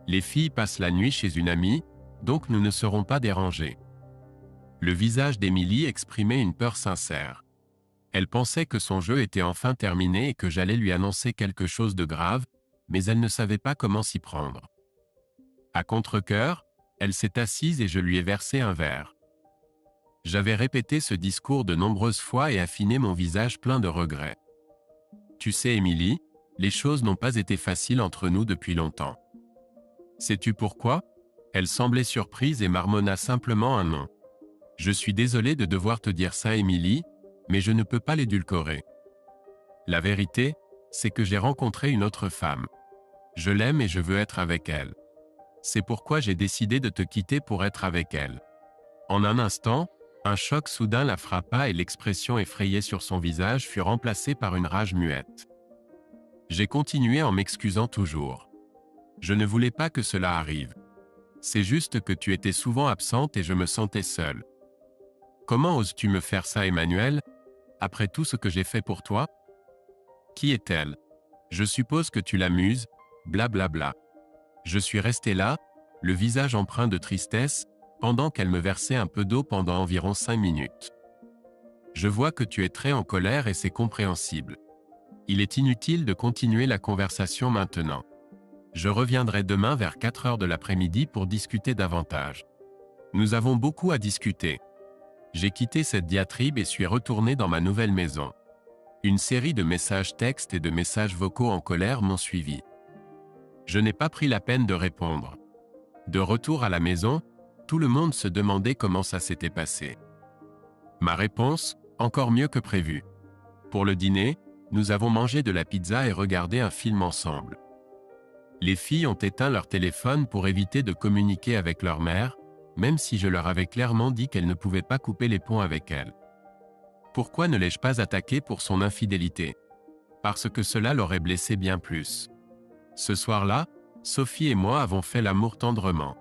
Les filles passent la nuit chez une amie, donc nous ne serons pas dérangés. » Le visage d'Émilie exprimait une peur sincère. Elle pensait que son jeu était enfin terminé et que j'allais lui annoncer quelque chose de grave, mais elle ne savait pas comment s'y prendre. À contre-cœur, elle s'est assise et je lui ai versé un verre. J'avais répété ce discours de nombreuses fois et affiné mon visage plein de regrets. Tu sais, Émilie, les choses n'ont pas été faciles entre nous depuis longtemps. Sais-tu pourquoi? Elle semblait surprise et marmonna simplement un nom. Je suis désolé de devoir te dire ça, Émilie, mais je ne peux pas l'édulcorer. La vérité, c'est que j'ai rencontré une autre femme. Je l'aime et je veux être avec elle. C'est pourquoi j'ai décidé de te quitter pour être avec elle. En un instant, un choc soudain la frappa et l'expression effrayée sur son visage fut remplacée par une rage muette. J'ai continué en m'excusant toujours. Je ne voulais pas que cela arrive. C'est juste que tu étais souvent absente et je me sentais seule. Comment oses-tu me faire ça, Emmanuel, après tout ce que j'ai fait pour toi? Qui est-elle? Je suppose que tu l'amuses, blablabla. Je suis resté là, le visage empreint de tristesse, pendant qu'elle me versait un peu d'eau pendant environ 5 minutes. Je vois que tu es très en colère et c'est compréhensible. Il est inutile de continuer la conversation maintenant. Je reviendrai demain vers 4 heures de l'après-midi pour discuter davantage. Nous avons beaucoup à discuter. J'ai quitté cette diatribe et suis retourné dans ma nouvelle maison. Une série de messages textes et de messages vocaux en colère m'ont suivi. Je n'ai pas pris la peine de répondre. De retour à la maison, tout le monde se demandait comment ça s'était passé. Ma réponse, encore mieux que prévu. Pour le dîner, nous avons mangé de la pizza et regardé un film ensemble. Les filles ont éteint leur téléphone pour éviter de communiquer avec leur mère, même si je leur avais clairement dit qu'elles ne pouvaient pas couper les ponts avec elle. Pourquoi ne l'ai-je pas attaqué pour son infidélité? Parce que cela l'aurait blessé bien plus. Ce soir-là, Sophie et moi avons fait l'amour tendrement.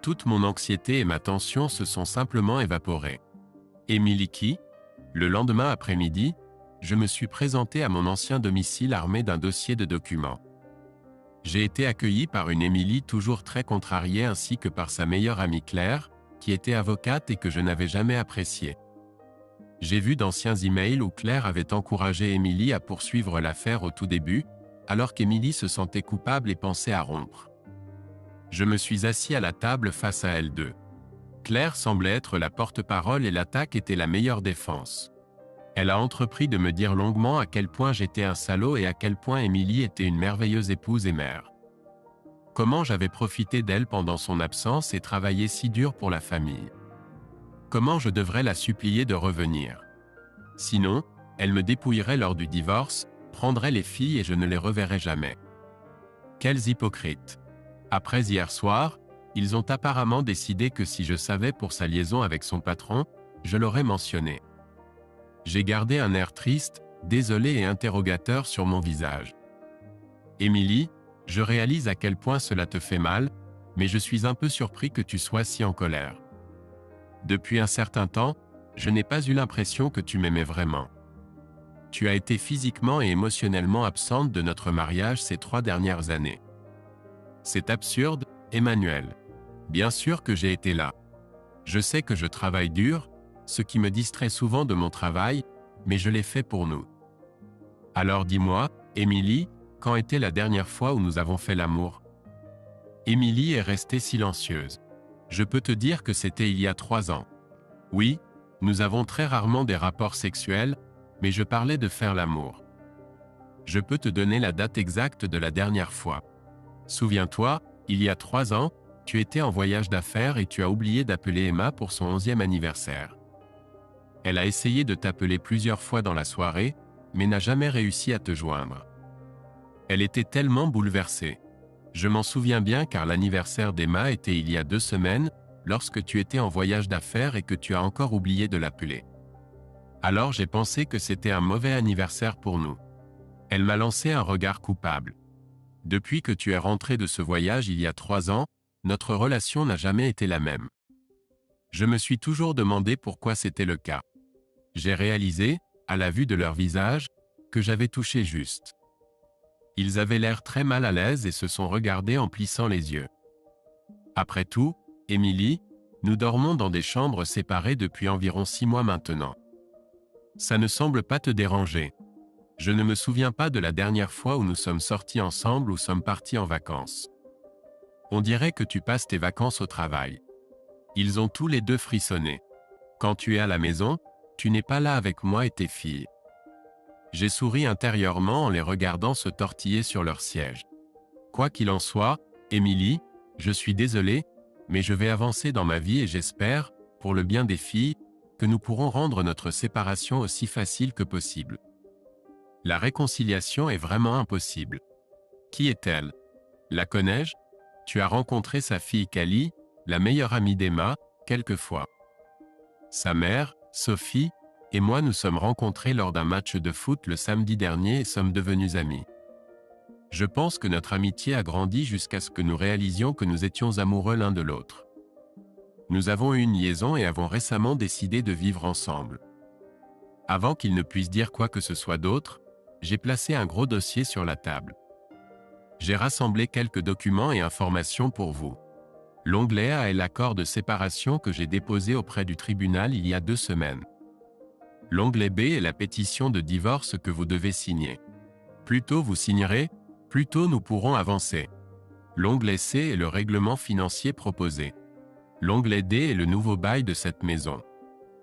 Toute mon anxiété et ma tension se sont simplement évaporées. Émilie qui? Le lendemain après-midi, je me suis présenté à mon ancien domicile armé d'un dossier de documents. J'ai été accueilli par une Émilie toujours très contrariée ainsi que par sa meilleure amie Claire, qui était avocate et que je n'avais jamais appréciée. J'ai vu d'anciens emails où Claire avait encouragé Émilie à poursuivre l'affaire au tout début, alors qu'Émilie se sentait coupable et pensait à rompre. Je me suis assis à la table face à elles deux. Claire semblait être la porte-parole et l'attaque était la meilleure défense. Elle a entrepris de me dire longuement à quel point j'étais un salaud et à quel point Émilie était une merveilleuse épouse et mère. comment j'avais profité d'elle pendant son absence et travaillé si dur pour la famille. Comment je devrais la supplier de revenir. Sinon, elle me dépouillerait lors du divorce, prendrait les filles et je ne les reverrai jamais. Quels hypocrites. Après hier soir, ils ont apparemment décidé que si je savais pour sa liaison avec son patron, je l'aurais mentionné. J'ai gardé un air triste, désolé et interrogateur sur mon visage. Émilie, je réalise à quel point cela te fait mal, mais je suis un peu surpris que tu sois si en colère. Depuis un certain temps, je n'ai pas eu l'impression que tu m'aimais vraiment. Tu as été physiquement et émotionnellement absente de notre mariage ces 3 dernières années. C'est absurde, Emmanuel. Bien sûr que j'ai été là. Je sais que je travaille dur, ce qui me distrait souvent de mon travail, mais je l'ai fait pour nous. Alors dis-moi, Émilie, quand était la dernière fois où nous avons fait l'amour? Émilie est restée silencieuse. Je peux te dire que c'était il y a 3 ans. Oui, nous avons très rarement des rapports sexuels, mais je parlais de faire l'amour. Je peux te donner la date exacte de la dernière fois. Souviens-toi, il y a 3 ans, tu étais en voyage d'affaires et tu as oublié d'appeler Emma pour son 11e anniversaire. Elle a essayé de t'appeler plusieurs fois dans la soirée, mais n'a jamais réussi à te joindre. Elle était tellement bouleversée. Je m'en souviens bien car l'anniversaire d'Emma était il y a 2 semaines, lorsque tu étais en voyage d'affaires et que tu as encore oublié de l'appeler. Alors j'ai pensé que c'était un mauvais anniversaire pour nous. Elle m'a lancé un regard coupable. Depuis que tu es rentré de ce voyage il y a 3 ans, notre relation n'a jamais été la même. Je me suis toujours demandé pourquoi c'était le cas. J'ai réalisé, à la vue de leur visage, que j'avais touché juste. Ils avaient l'air très mal à l'aise et se sont regardés en plissant les yeux. Après tout, Émilie, nous dormons dans des chambres séparées depuis environ 6 mois maintenant. Ça ne semble pas te déranger. Je ne me souviens pas de la dernière fois où nous sommes sortis ensemble ou sommes partis en vacances. On dirait que tu passes tes vacances au travail. Ils ont tous les deux frissonné. Quand tu es à la maison, tu n'es pas là avec moi et tes filles. J'ai souri intérieurement en les regardant se tortiller sur leur siège. Quoi qu'il en soit, Émilie, je suis désolé, mais je vais avancer dans ma vie et j'espère, pour le bien des filles, que nous pourrons rendre notre séparation aussi facile que possible. La réconciliation est vraiment impossible. Qui est-elle? La connais-je? Tu as rencontré sa fille Kali, la meilleure amie d'Emma, quelquefois. Sa mère, Sophie, et moi nous sommes rencontrés lors d'un match de foot le samedi dernier et sommes devenus amis. Je pense que notre amitié a grandi jusqu'à ce que nous réalisions que nous étions amoureux l'un de l'autre. Nous avons eu une liaison et avons récemment décidé de vivre ensemble. Avant qu'il ne puisse dire quoi que ce soit d'autre, j'ai placé un gros dossier sur la table. J'ai rassemblé quelques documents et informations pour vous. L'onglet A est l'accord de séparation que j'ai déposé auprès du tribunal il y a 2 semaines. L'onglet B est la pétition de divorce que vous devez signer. Plus tôt vous signerez, plus tôt nous pourrons avancer. L'onglet C est le règlement financier proposé. L'onglet D est le nouveau bail de cette maison.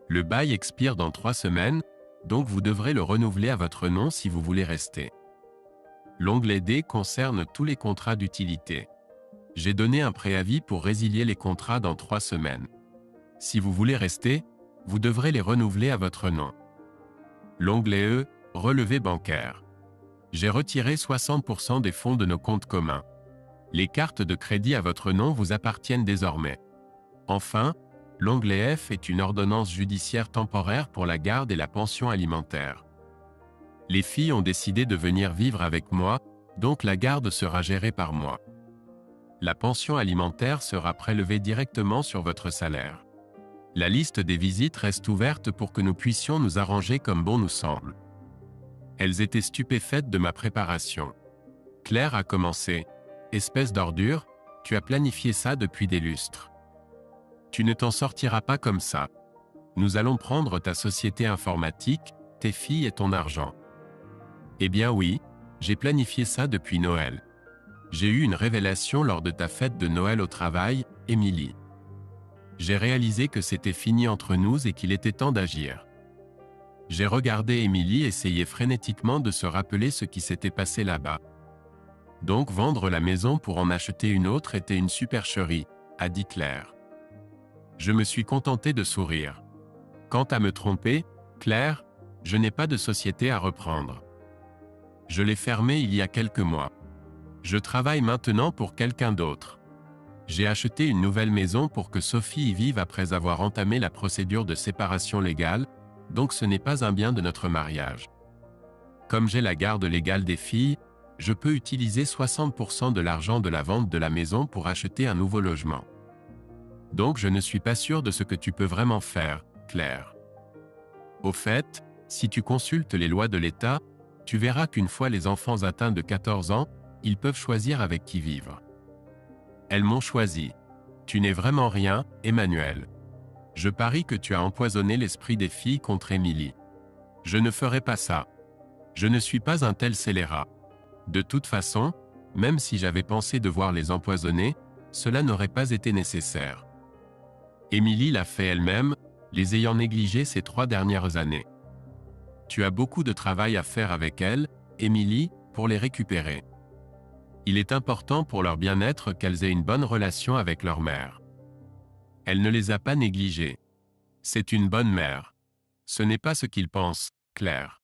Le bail expire dans 3 semaines, donc vous devrez le renouveler à votre nom si vous voulez rester. L'onglet D concerne tous les contrats d'utilité. J'ai donné un préavis pour résilier les contrats dans 3 semaines. Si vous voulez rester, vous devrez les renouveler à votre nom. L'onglet E, relevé bancaire. J'ai retiré 60% des fonds de nos comptes communs. Les cartes de crédit à votre nom vous appartiennent désormais. Enfin, l'onglet F est une ordonnance judiciaire temporaire pour la garde et la pension alimentaire. Les filles ont décidé de venir vivre avec moi, donc la garde sera gérée par moi. La pension alimentaire sera prélevée directement sur votre salaire. La liste des visites reste ouverte pour que nous puissions nous arranger comme bon nous semble. Elles étaient stupéfaites de ma préparation. Claire a commencé. « Espèce d'ordure, tu as planifié ça depuis des lustres. Tu ne t'en sortiras pas comme ça. Nous allons prendre ta société informatique, tes filles et ton argent. » Eh bien oui, j'ai planifié ça depuis Noël. J'ai eu une révélation lors de ta fête de Noël au travail, Émilie. J'ai réalisé que c'était fini entre nous et qu'il était temps d'agir. J'ai regardé Émilie essayer frénétiquement de se rappeler ce qui s'était passé là-bas. Donc vendre la maison pour en acheter une autre était une supercherie, a dit Claire. Je me suis contenté de sourire. Quant à me tromper, Claire, je n'ai pas de société à reprendre. Je l'ai fermée il y a quelques mois. Je travaille maintenant pour quelqu'un d'autre. J'ai acheté une nouvelle maison pour que Sophie y vive après avoir entamé la procédure de séparation légale, donc ce n'est pas un bien de notre mariage. Comme j'ai la garde légale des filles, je peux utiliser 60% de l'argent de la vente de la maison pour acheter un nouveau logement. Donc je ne suis pas sûr de ce que tu peux vraiment faire, Claire. Au fait, si tu consultes les lois de l'État, tu verras qu'une fois les enfants atteints de 14 ans, ils peuvent choisir avec qui vivre. Elles m'ont choisi. Tu n'es vraiment rien, Emmanuel. Je parie que tu as empoisonné l'esprit des filles contre Émilie. Je ne ferai pas ça. Je ne suis pas un tel scélérat. De toute façon, même si j'avais pensé devoir les empoisonner, cela n'aurait pas été nécessaire. Émilie l'a fait elle-même, les ayant négligées ces 3 dernières années. Tu as beaucoup de travail à faire avec elles, Émilie, pour les récupérer. Il est important pour leur bien-être qu'elles aient une bonne relation avec leur mère. Elle ne les a pas négligées. C'est une bonne mère. Ce n'est pas ce qu'ils pensent, Claire.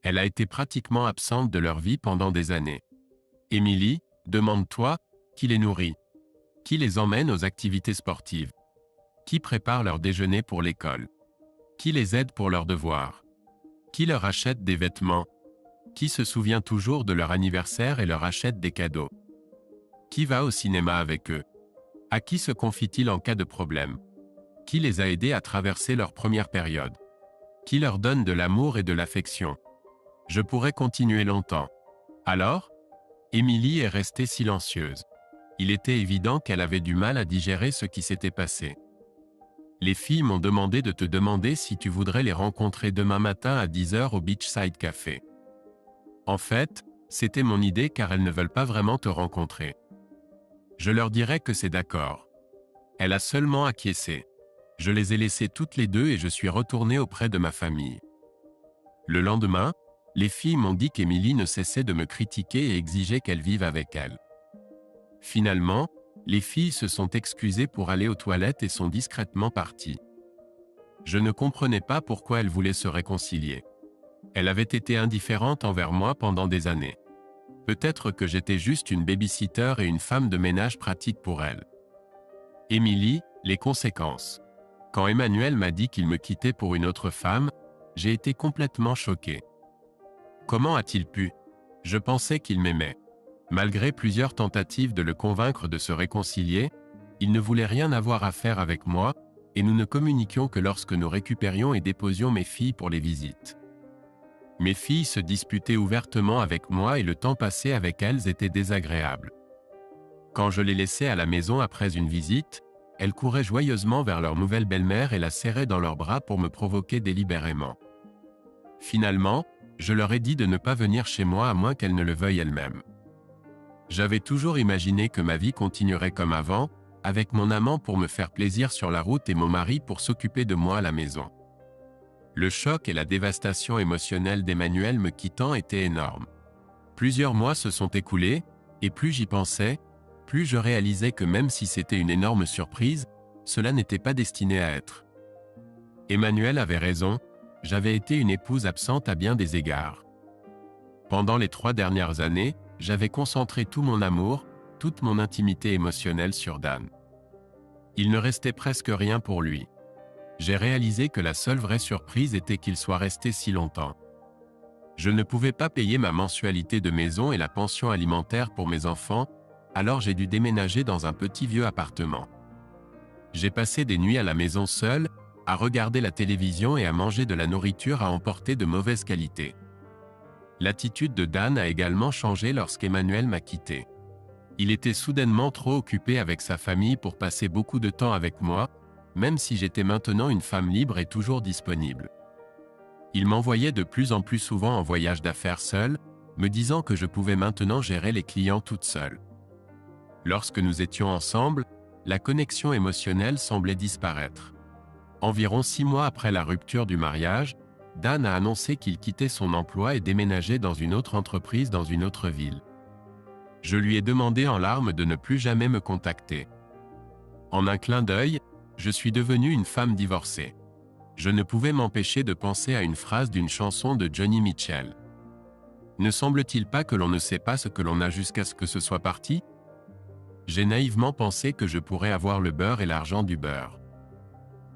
Elle a été pratiquement absente de leur vie pendant des années. Émilie, demande-toi, qui les nourrit? Qui les emmène aux activités sportives? Qui prépare leur déjeuner pour l'école? Qui les aide pour leurs devoirs? Qui leur achète des vêtements? Qui se souvient toujours de leur anniversaire et leur achète des cadeaux? Qui va au cinéma avec eux? À qui se confie-t-il en cas de problème? Qui les a aidés à traverser leur première période? Qui leur donne de l'amour et de l'affection? Je pourrais continuer longtemps. Alors? Émilie est restée silencieuse. Il était évident qu'elle avait du mal à digérer ce qui s'était passé. Les filles m'ont demandé de te demander si tu voudrais les rencontrer demain matin à 10h au Beachside Café. En fait, c'était mon idée car elles ne veulent pas vraiment te rencontrer. Je leur dirai que c'est d'accord. Elle a seulement acquiescé. Je les ai laissées toutes les deux et je suis retourné auprès de ma famille. Le lendemain, les filles m'ont dit qu'Émilie ne cessait de me critiquer et exigeait qu'elle vive avec elle. Finalement, les filles se sont excusées pour aller aux toilettes et sont discrètement parties. Je ne comprenais pas pourquoi elles voulaient se réconcilier. Elle avait été indifférente envers moi pendant des années. Peut-être que j'étais juste une baby-sitter et une femme de ménage pratique pour elle. Émilie, les conséquences. Quand Emmanuel m'a dit qu'il me quittait pour une autre femme, j'ai été complètement choqué. Comment a-t-il pu? Je pensais qu'il m'aimait. Malgré plusieurs tentatives de le convaincre de se réconcilier, il ne voulait rien avoir à faire avec moi, et nous ne communiquions que lorsque nous récupérions et déposions mes filles pour les visites. Mes filles se disputaient ouvertement avec moi et le temps passé avec elles était désagréable. Quand je les laissais à la maison après une visite, elles couraient joyeusement vers leur nouvelle belle-mère et la serraient dans leurs bras pour me provoquer délibérément. Finalement, je leur ai dit de ne pas venir chez moi à moins qu'elles ne le veuillent elles-mêmes. J'avais toujours imaginé que ma vie continuerait comme avant, avec mon amant pour me faire plaisir sur la route et mon mari pour s'occuper de moi à la maison. Le choc et la dévastation émotionnelle d'Emmanuel me quittant étaient énormes. Plusieurs mois se sont écoulés, et plus j'y pensais, plus je réalisais que même si c'était une énorme surprise, cela n'était pas destiné à être. Emmanuel avait raison, j'avais été une épouse absente à bien des égards. Pendant les 3 dernières années, j'avais concentré tout mon amour, toute mon intimité émotionnelle sur Dan. Il ne restait presque rien pour lui. J'ai réalisé que la seule vraie surprise était qu'il soit resté si longtemps. Je ne pouvais pas payer ma mensualité de maison et la pension alimentaire pour mes enfants, alors j'ai dû déménager dans un petit vieux appartement. J'ai passé des nuits à la maison seule, à regarder la télévision et à manger de la nourriture à emporter de mauvaise qualité. L'attitude de Dan a également changé lorsqu'Emmanuel m'a quitté. Il était soudainement trop occupé avec sa famille pour passer beaucoup de temps avec moi, même si j'étais maintenant une femme libre et toujours disponible. Il m'envoyait de plus en plus souvent en voyage d'affaires seul, me disant que je pouvais maintenant gérer les clients toute seule. Lorsque nous étions ensemble, la connexion émotionnelle semblait disparaître. Environ 6 mois après la rupture du mariage, Dan a annoncé qu'il quittait son emploi et déménageait dans une autre entreprise dans une autre ville. Je lui ai demandé en larmes de ne plus jamais me contacter. En un clin d'œil, je suis devenue une femme divorcée. Je ne pouvais m'empêcher de penser à une phrase d'une chanson de Johnny Mitchell. Ne semble-t-il pas que l'on ne sait pas ce que l'on a jusqu'à ce que ce soit parti? J'ai naïvement pensé que je pourrais avoir le beurre et l'argent du beurre.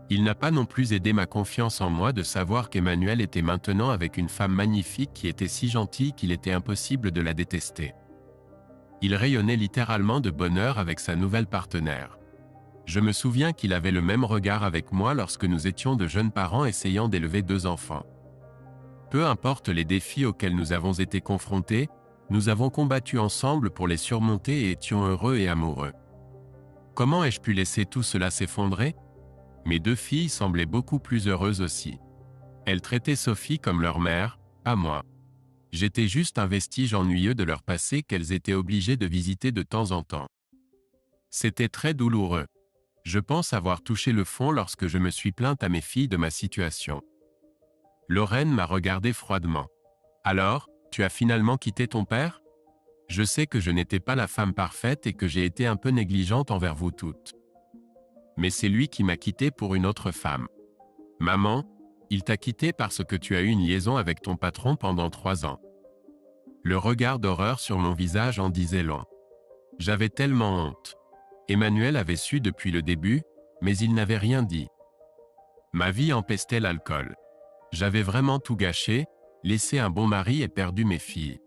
Il n'a pas non plus aidé ma confiance en moi de savoir qu'Emmanuel était maintenant avec une femme magnifique qui était si gentille qu'il était impossible de la détester. Il rayonnait littéralement de bonheur avec sa nouvelle partenaire. Je me souviens qu'il avait le même regard avec moi lorsque nous étions de jeunes parents essayant d'élever 2 enfants. Peu importe les défis auxquels nous avons été confrontés, nous avons combattu ensemble pour les surmonter et étions heureux et amoureux. Comment ai-je pu laisser tout cela s'effondrer? Mes 2 filles semblaient beaucoup plus heureuses aussi. Elles traitaient Sophie comme leur mère, pas moi. J'étais juste un vestige ennuyeux de leur passé qu'elles étaient obligées de visiter de temps en temps. C'était très douloureux. Je pense avoir touché le fond lorsque je me suis plainte à mes filles de ma situation. Lorraine m'a regardé froidement. Alors, tu as finalement quitté ton père? Je sais que je n'étais pas la femme parfaite et que j'ai été un peu négligente envers vous toutes. Mais c'est lui qui m'a quitté pour une autre femme. Maman, il t'a quitté parce que tu as eu une liaison avec ton patron pendant 3 ans. Le regard d'horreur sur mon visage en disait long. J'avais tellement honte. Emmanuel avait su depuis le début, mais il n'avait rien dit. Ma vie empestait l'alcool. J'avais vraiment tout gâché, laissé un bon mari et perdu mes filles.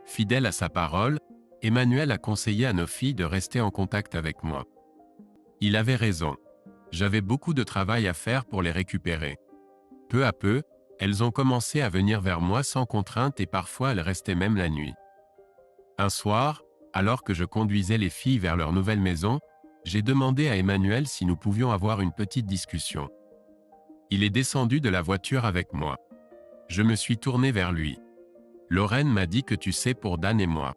Fidèle à sa parole, Emmanuel a conseillé à nos filles de rester en contact avec moi. Il avait raison. J'avais beaucoup de travail à faire pour les récupérer. Peu à peu, elles ont commencé à venir vers moi sans contrainte et parfois elles restaient même la nuit. Un soir, alors que je conduisais les filles vers leur nouvelle maison, j'ai demandé à Emmanuel si nous pouvions avoir une petite discussion. Il est descendu de la voiture avec moi. Je me suis tourné vers lui. Lorraine m'a dit que tu sais pour Dan et moi.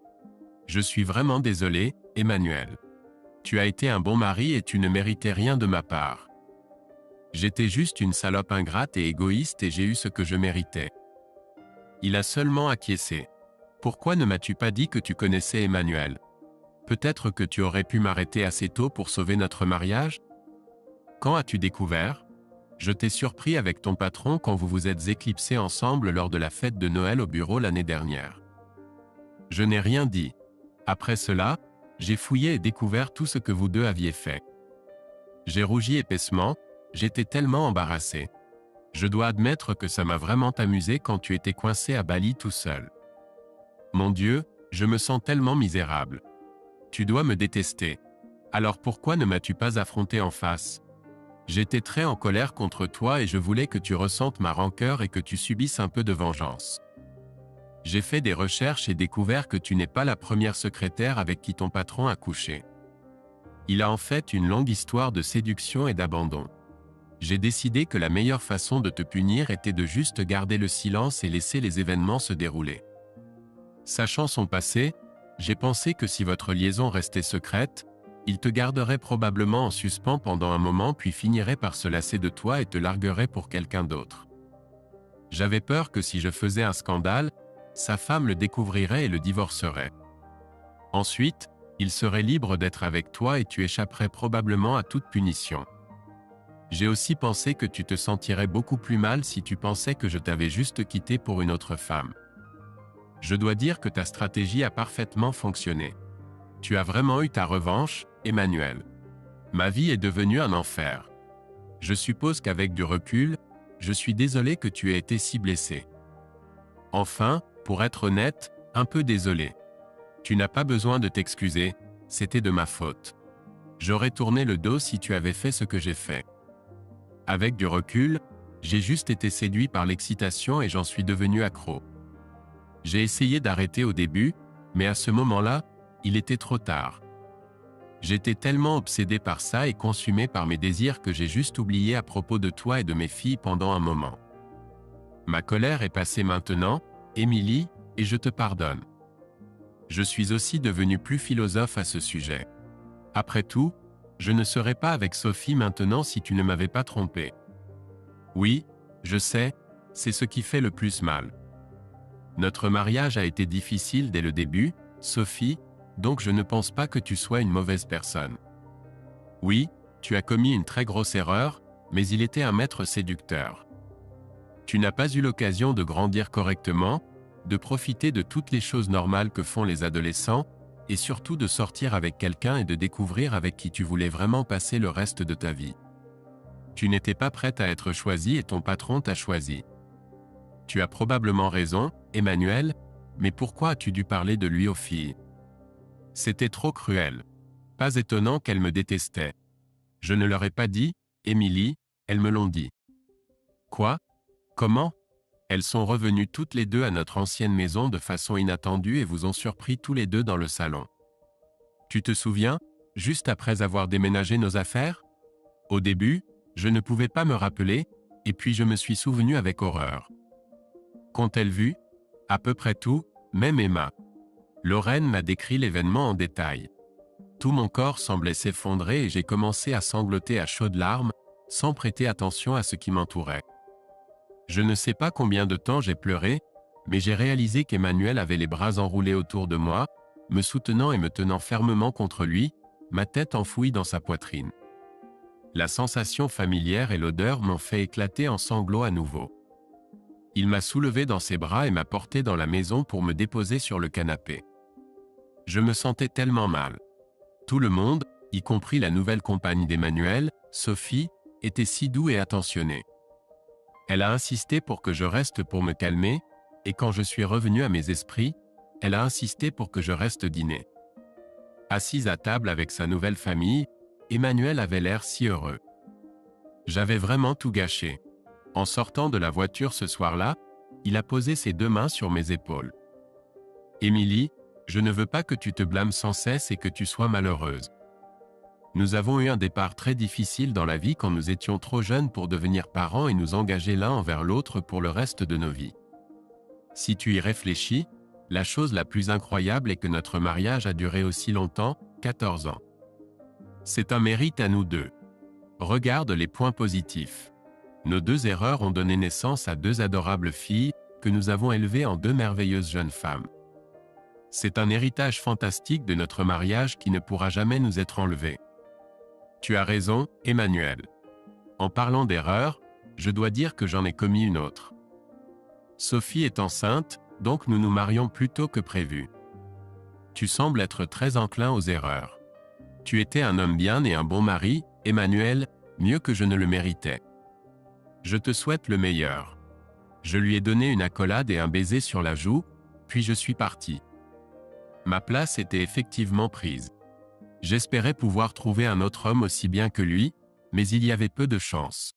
Je suis vraiment désolé, Emmanuel. Tu as été un bon mari et tu ne méritais rien de ma part. J'étais juste une salope ingrate et égoïste et j'ai eu ce que je méritais. Il a seulement acquiescé. Pourquoi ne m'as-tu pas dit que tu connaissais Emmanuel? Peut-être que tu aurais pu m'arrêter assez tôt pour sauver notre mariage? Quand as-tu découvert? Je t'ai surpris avec ton patron quand vous vous êtes éclipsés ensemble lors de la fête de Noël au bureau l'année dernière. Je n'ai rien dit. Après cela, j'ai fouillé et découvert tout ce que vous deux aviez fait. J'ai rougi épaissement, j'étais tellement embarrassé. Je dois admettre que ça m'a vraiment amusé quand tu étais coincé à Bali tout seul. Mon Dieu, je me sens tellement misérable. Tu dois me détester. Alors pourquoi ne m'as-tu pas affronté en face? J'étais très en colère contre toi et je voulais que tu ressentes ma rancœur et que tu subisses un peu de vengeance. J'ai fait des recherches et découvert que tu n'es pas la première secrétaire avec qui ton patron a couché. Il a en fait une longue histoire de séduction et d'abandon. J'ai décidé que la meilleure façon de te punir était de juste garder le silence et laisser les événements se dérouler. Sachant son passé, j'ai pensé que si votre liaison restait secrète, il te garderait probablement en suspens pendant un moment puis finirait par se lasser de toi et te larguerait pour quelqu'un d'autre. J'avais peur que si je faisais un scandale, sa femme le découvrirait et le divorcerait. Ensuite, il serait libre d'être avec toi et tu échapperais probablement à toute punition. J'ai aussi pensé que tu te sentirais beaucoup plus mal si tu pensais que je t'avais juste quitté pour une autre femme. Je dois dire que ta stratégie a parfaitement fonctionné. Tu as vraiment eu ta revanche, Emmanuel. Ma vie est devenue un enfer. Je suppose qu'avec du recul, je suis désolé que tu aies été si blessé. Enfin, pour être honnête, un peu désolé. Tu n'as pas besoin de t'excuser, c'était de ma faute. J'aurais tourné le dos si tu avais fait ce que j'ai fait. Avec du recul, j'ai juste été séduit par l'excitation et j'en suis devenu accro. J'ai essayé d'arrêter au début, mais à ce moment-là, il était trop tard. J'étais tellement obsédé par ça et consumé par mes désirs que j'ai juste oublié à propos de toi et de mes filles pendant un moment. Ma colère est passée maintenant, Émilie, et je te pardonne. Je suis aussi devenu plus philosophe à ce sujet. Après tout, je ne serais pas avec Sophie maintenant si tu ne m'avais pas trompé. Oui, je sais, c'est ce qui fait le plus mal. Notre mariage a été difficile dès le début, Sophie, donc je ne pense pas que tu sois une mauvaise personne. Oui, tu as commis une très grosse erreur, mais il était un maître séducteur. Tu n'as pas eu l'occasion de grandir correctement, de profiter de toutes les choses normales que font les adolescents, et surtout de sortir avec quelqu'un et de découvrir avec qui tu voulais vraiment passer le reste de ta vie. Tu n'étais pas prête à être choisie et ton patron t'a choisi. Tu as probablement raison, Emmanuel, mais pourquoi as-tu dû parler de lui aux filles? C'était trop cruel. Pas étonnant qu'elles me détestaient. Je ne leur ai pas dit, Émilie, elles me l'ont dit. Quoi? Comment? Elles sont revenues toutes les deux à notre ancienne maison de façon inattendue et vous ont surpris tous les deux dans le salon. Tu te souviens, juste après avoir déménagé nos affaires? Au début, je ne pouvais pas me rappeler, et puis je me suis souvenu avec horreur. Qu'ont-elles vu? À peu près tout, même Emma. Lorraine m'a décrit l'événement en détail. Tout mon corps semblait s'effondrer et j'ai commencé à sangloter à chaudes larmes, sans prêter attention à ce qui m'entourait. Je ne sais pas combien de temps j'ai pleuré, mais j'ai réalisé qu'Emmanuel avait les bras enroulés autour de moi, me soutenant et me tenant fermement contre lui, ma tête enfouie dans sa poitrine. La sensation familière et l'odeur m'ont fait éclater en sanglots à nouveau. Il m'a soulevé dans ses bras et m'a porté dans la maison pour me déposer sur le canapé. Je me sentais tellement mal. Tout le monde, y compris la nouvelle compagne d'Emmanuel, Sophie, était si doux et attentionné. Elle a insisté pour que je reste pour me calmer, et quand je suis revenu à mes esprits, elle a insisté pour que je reste dîner. Assise à table avec sa nouvelle famille, Emmanuel avait l'air si heureux. J'avais vraiment tout gâché. En sortant de la voiture ce soir-là, il a posé ses 2 mains sur mes épaules. Émilie, je ne veux pas que tu te blâmes sans cesse et que tu sois malheureuse. Nous avons eu un départ très difficile dans la vie quand nous étions trop jeunes pour devenir parents et nous engager l'un envers l'autre pour le reste de nos vies. Si tu y réfléchis, la chose la plus incroyable est que notre mariage a duré aussi longtemps, 14 ans. C'est un mérite à nous deux. Regarde les points positifs. Nos 2 erreurs ont donné naissance à 2 adorables filles, que nous avons élevées en 2 merveilleuses jeunes femmes. C'est un héritage fantastique de notre mariage qui ne pourra jamais nous être enlevé. Tu as raison, Emmanuel. En parlant d'erreur, je dois dire que j'en ai commis une autre. Sophie est enceinte, donc nous nous marions plus tôt que prévu. Tu sembles être très enclin aux erreurs. Tu étais un homme bien et un bon mari, Emmanuel, mieux que je ne le méritais. Je te souhaite le meilleur. Je lui ai donné une accolade et un baiser sur la joue, puis je suis parti. Ma place était effectivement prise. J'espérais pouvoir trouver un autre homme aussi bien que lui, mais il y avait peu de chance.